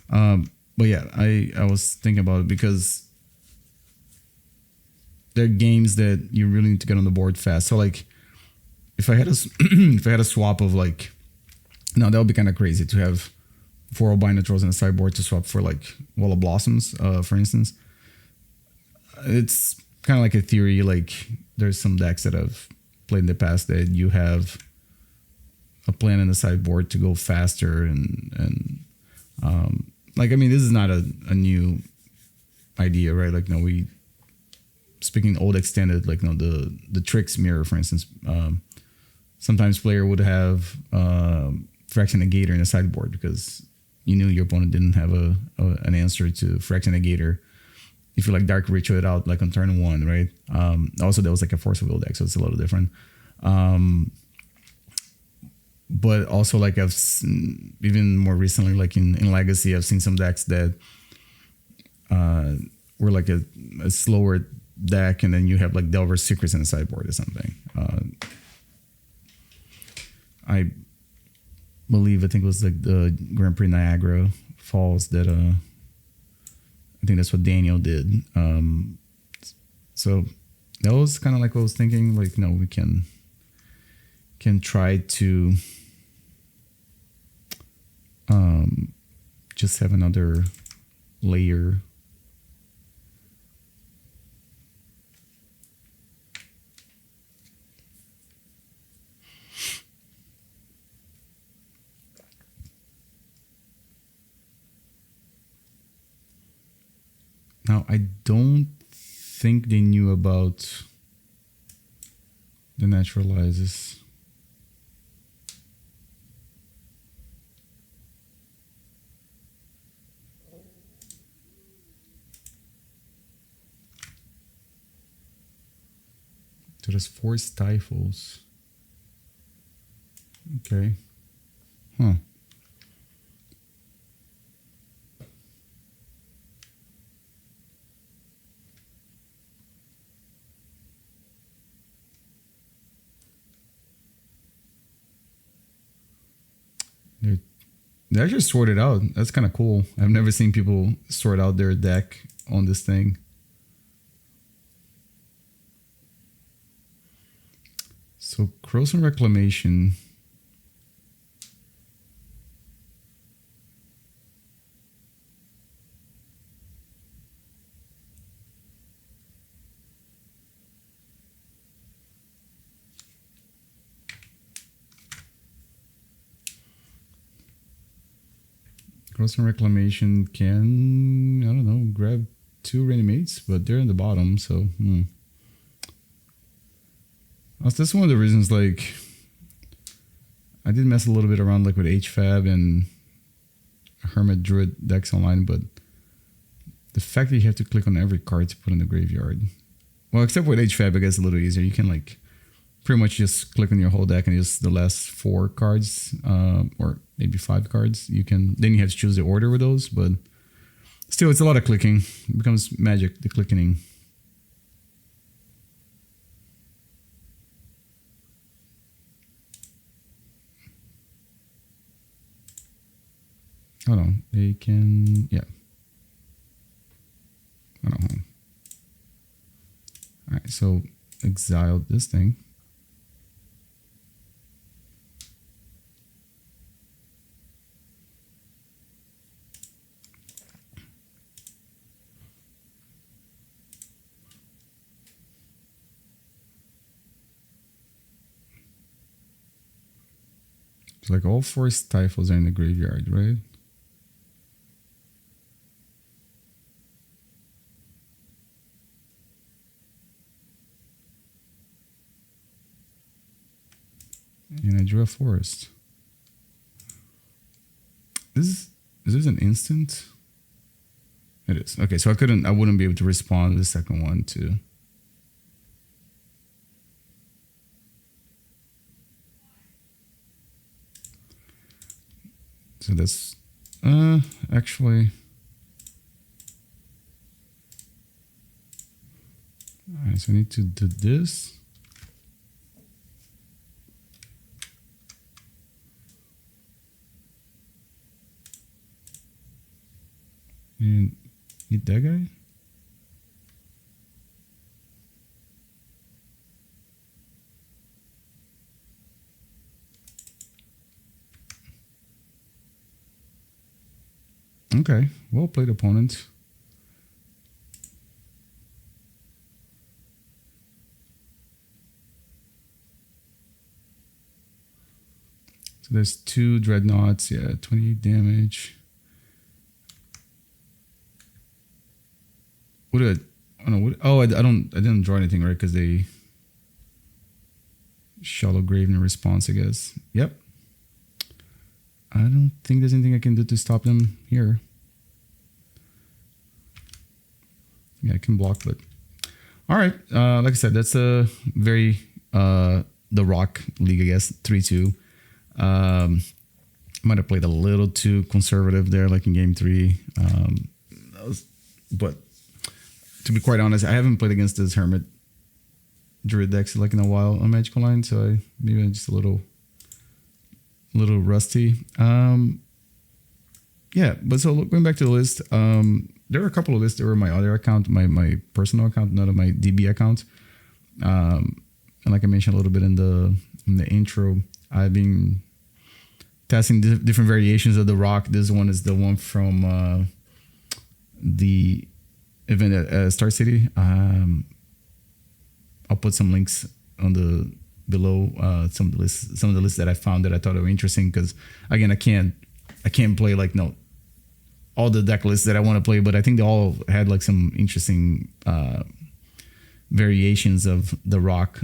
But yeah, I was thinking about it because there are games that you really need to get on the board fast. So like, if I had a if I had a swap of like, no, that would be kind of crazy to have 4 albino trolls in the sideboard to swap for like Wall of Blossoms, for instance. It's kind of like a theory. Like there's some decks that I've played in the past that you have a plan in the sideboard to go faster and like, I mean, this is not a new idea, right? Like, no, we speaking old extended, like, no, the tricks mirror, for instance. Sometimes player would have Phyrexian Negator in the sideboard because you knew your opponent didn't have an answer to Phyrexian Negator. If you like Dark Ritual it out like on turn 1, right? Also, there was like a Force of Will deck, so it's a little different. But also, like I've seen, even more recently, like in Legacy, I've seen some decks that were like a slower deck, and then you have like Delver's Secrets in the sideboard or something. I think it was like the Grand Prix Niagara Falls that I think that's what Daniel did. So that was kind of like what I was thinking. Like, no, we can try to just have another layer. Now, I don't think they knew about the Naturalizes. So there's 4 Stifles. Okay. Huh. They actually sorted out. That's kind of cool. I've never seen people sort out their deck on this thing. So Krosan Reclamation. Krosan Reclamation can, I don't know, grab 2 Reanimates, but they're in the bottom, so That's one of the reasons, like, I did mess a little bit around, like, with HFAB and Hermit Druid decks online, but the fact that you have to click on every card to put in the graveyard. Well, except with HFAB, I guess it's a little easier. You can, like, pretty much just click on your whole deck and just the last 4 cards, or maybe 5 cards. Then you have to choose the order with those, but still, it's a lot of clicking. It becomes magic, the clicking. Hold on, they can, yeah. Hold on. All right, so exiled this thing. It's like all 4 Stifles are in the graveyard, right? And I drew a forest. Is this an instant? It is. Okay, so I wouldn't be able to respond to the second one too. So that's actually so I need to do this. And hit that guy. Okay, well played, opponent. So there's 2 dreadnoughts, yeah, 28 damage. What did I don't know, what, oh, I didn't draw anything, right? Because they shallow grave in response, I guess. Yep. I don't think there's anything I can do to stop them here. Yeah, I can block, but all right. Like I said, that's a very the Rock League, I guess, 3-2. Might have played a little too conservative there, like in game 3. But to be quite honest, I haven't played against this Hermit Druid decks like in a while on Magic Online, so maybe I'm just a little rusty. Yeah, but so going back to the list, there are a couple of lists that were my other account, my personal account, not on my DB account. And like I mentioned a little bit in the intro, I've been testing different variations of the Rock. This one is the one from the event at Star City. I'll put some links on the below some of the lists that I found that I thought were interesting, because again, I can't play like all the deck lists that I want to play, but I think they all had like some interesting variations of the Rock.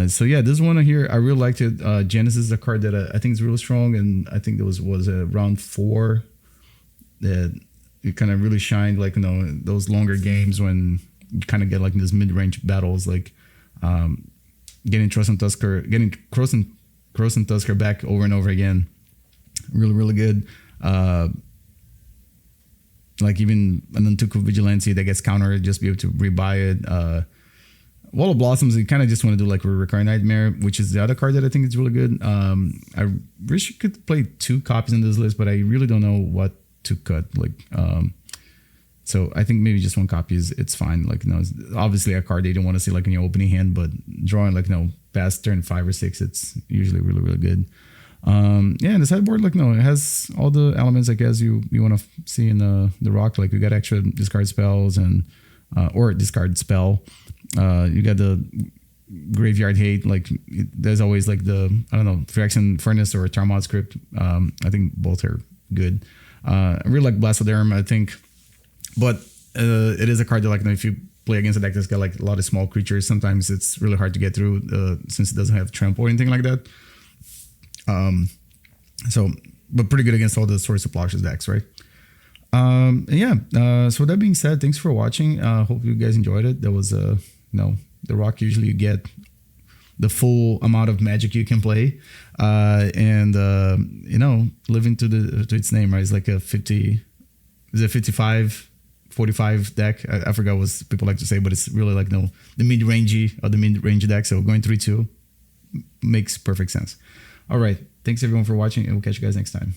So yeah, this one here I really liked it. Genesis is a card that I think is really strong, and I think there was round 4 that it kind of really shined, like those longer games when you kind of get like these mid-range battles, like getting Krosan Tusker back over and over again. Really, really good. Like even a Nantuko Vigilante that gets countered, just be able to rebuy it. Wall of Blossoms, you kind of just want to do like a Recurring Nightmare, which is the other card that I think is really good. I wish you could play 2 copies in this list, but I really don't know what to cut. Like, so I think maybe just 1 copy it's fine. Like, it's obviously a card that you don't want to see like in your opening hand, but drawing like past turn 5 or 6, it's usually really, really good. Yeah, and the sideboard, like it has all the elements I guess you want to see in the Rock. Like we got extra discard spells and or discard spell. You got the Graveyard Hate. Like there's always like the Phyrexian Furnace or Tarmod Script. I think both are good. I really like Blastoderm, I think, but it is a card that like if you play against a deck that's got like a lot of small creatures, sometimes it's really hard to get through since it doesn't have trample or anything like that. But pretty good against all the Source of Ploxious decks, right? So that being said, thanks for watching. Hope you guys enjoyed it. There was the Rock, usually you get the full amount of Magic you can play, and living to its name, right? It's like a 55-45 deck. I forgot what people like to say, but it's really like the mid-range deck. So going 3-2 makes perfect sense. All right. Thanks everyone for watching, and we'll catch you guys next time.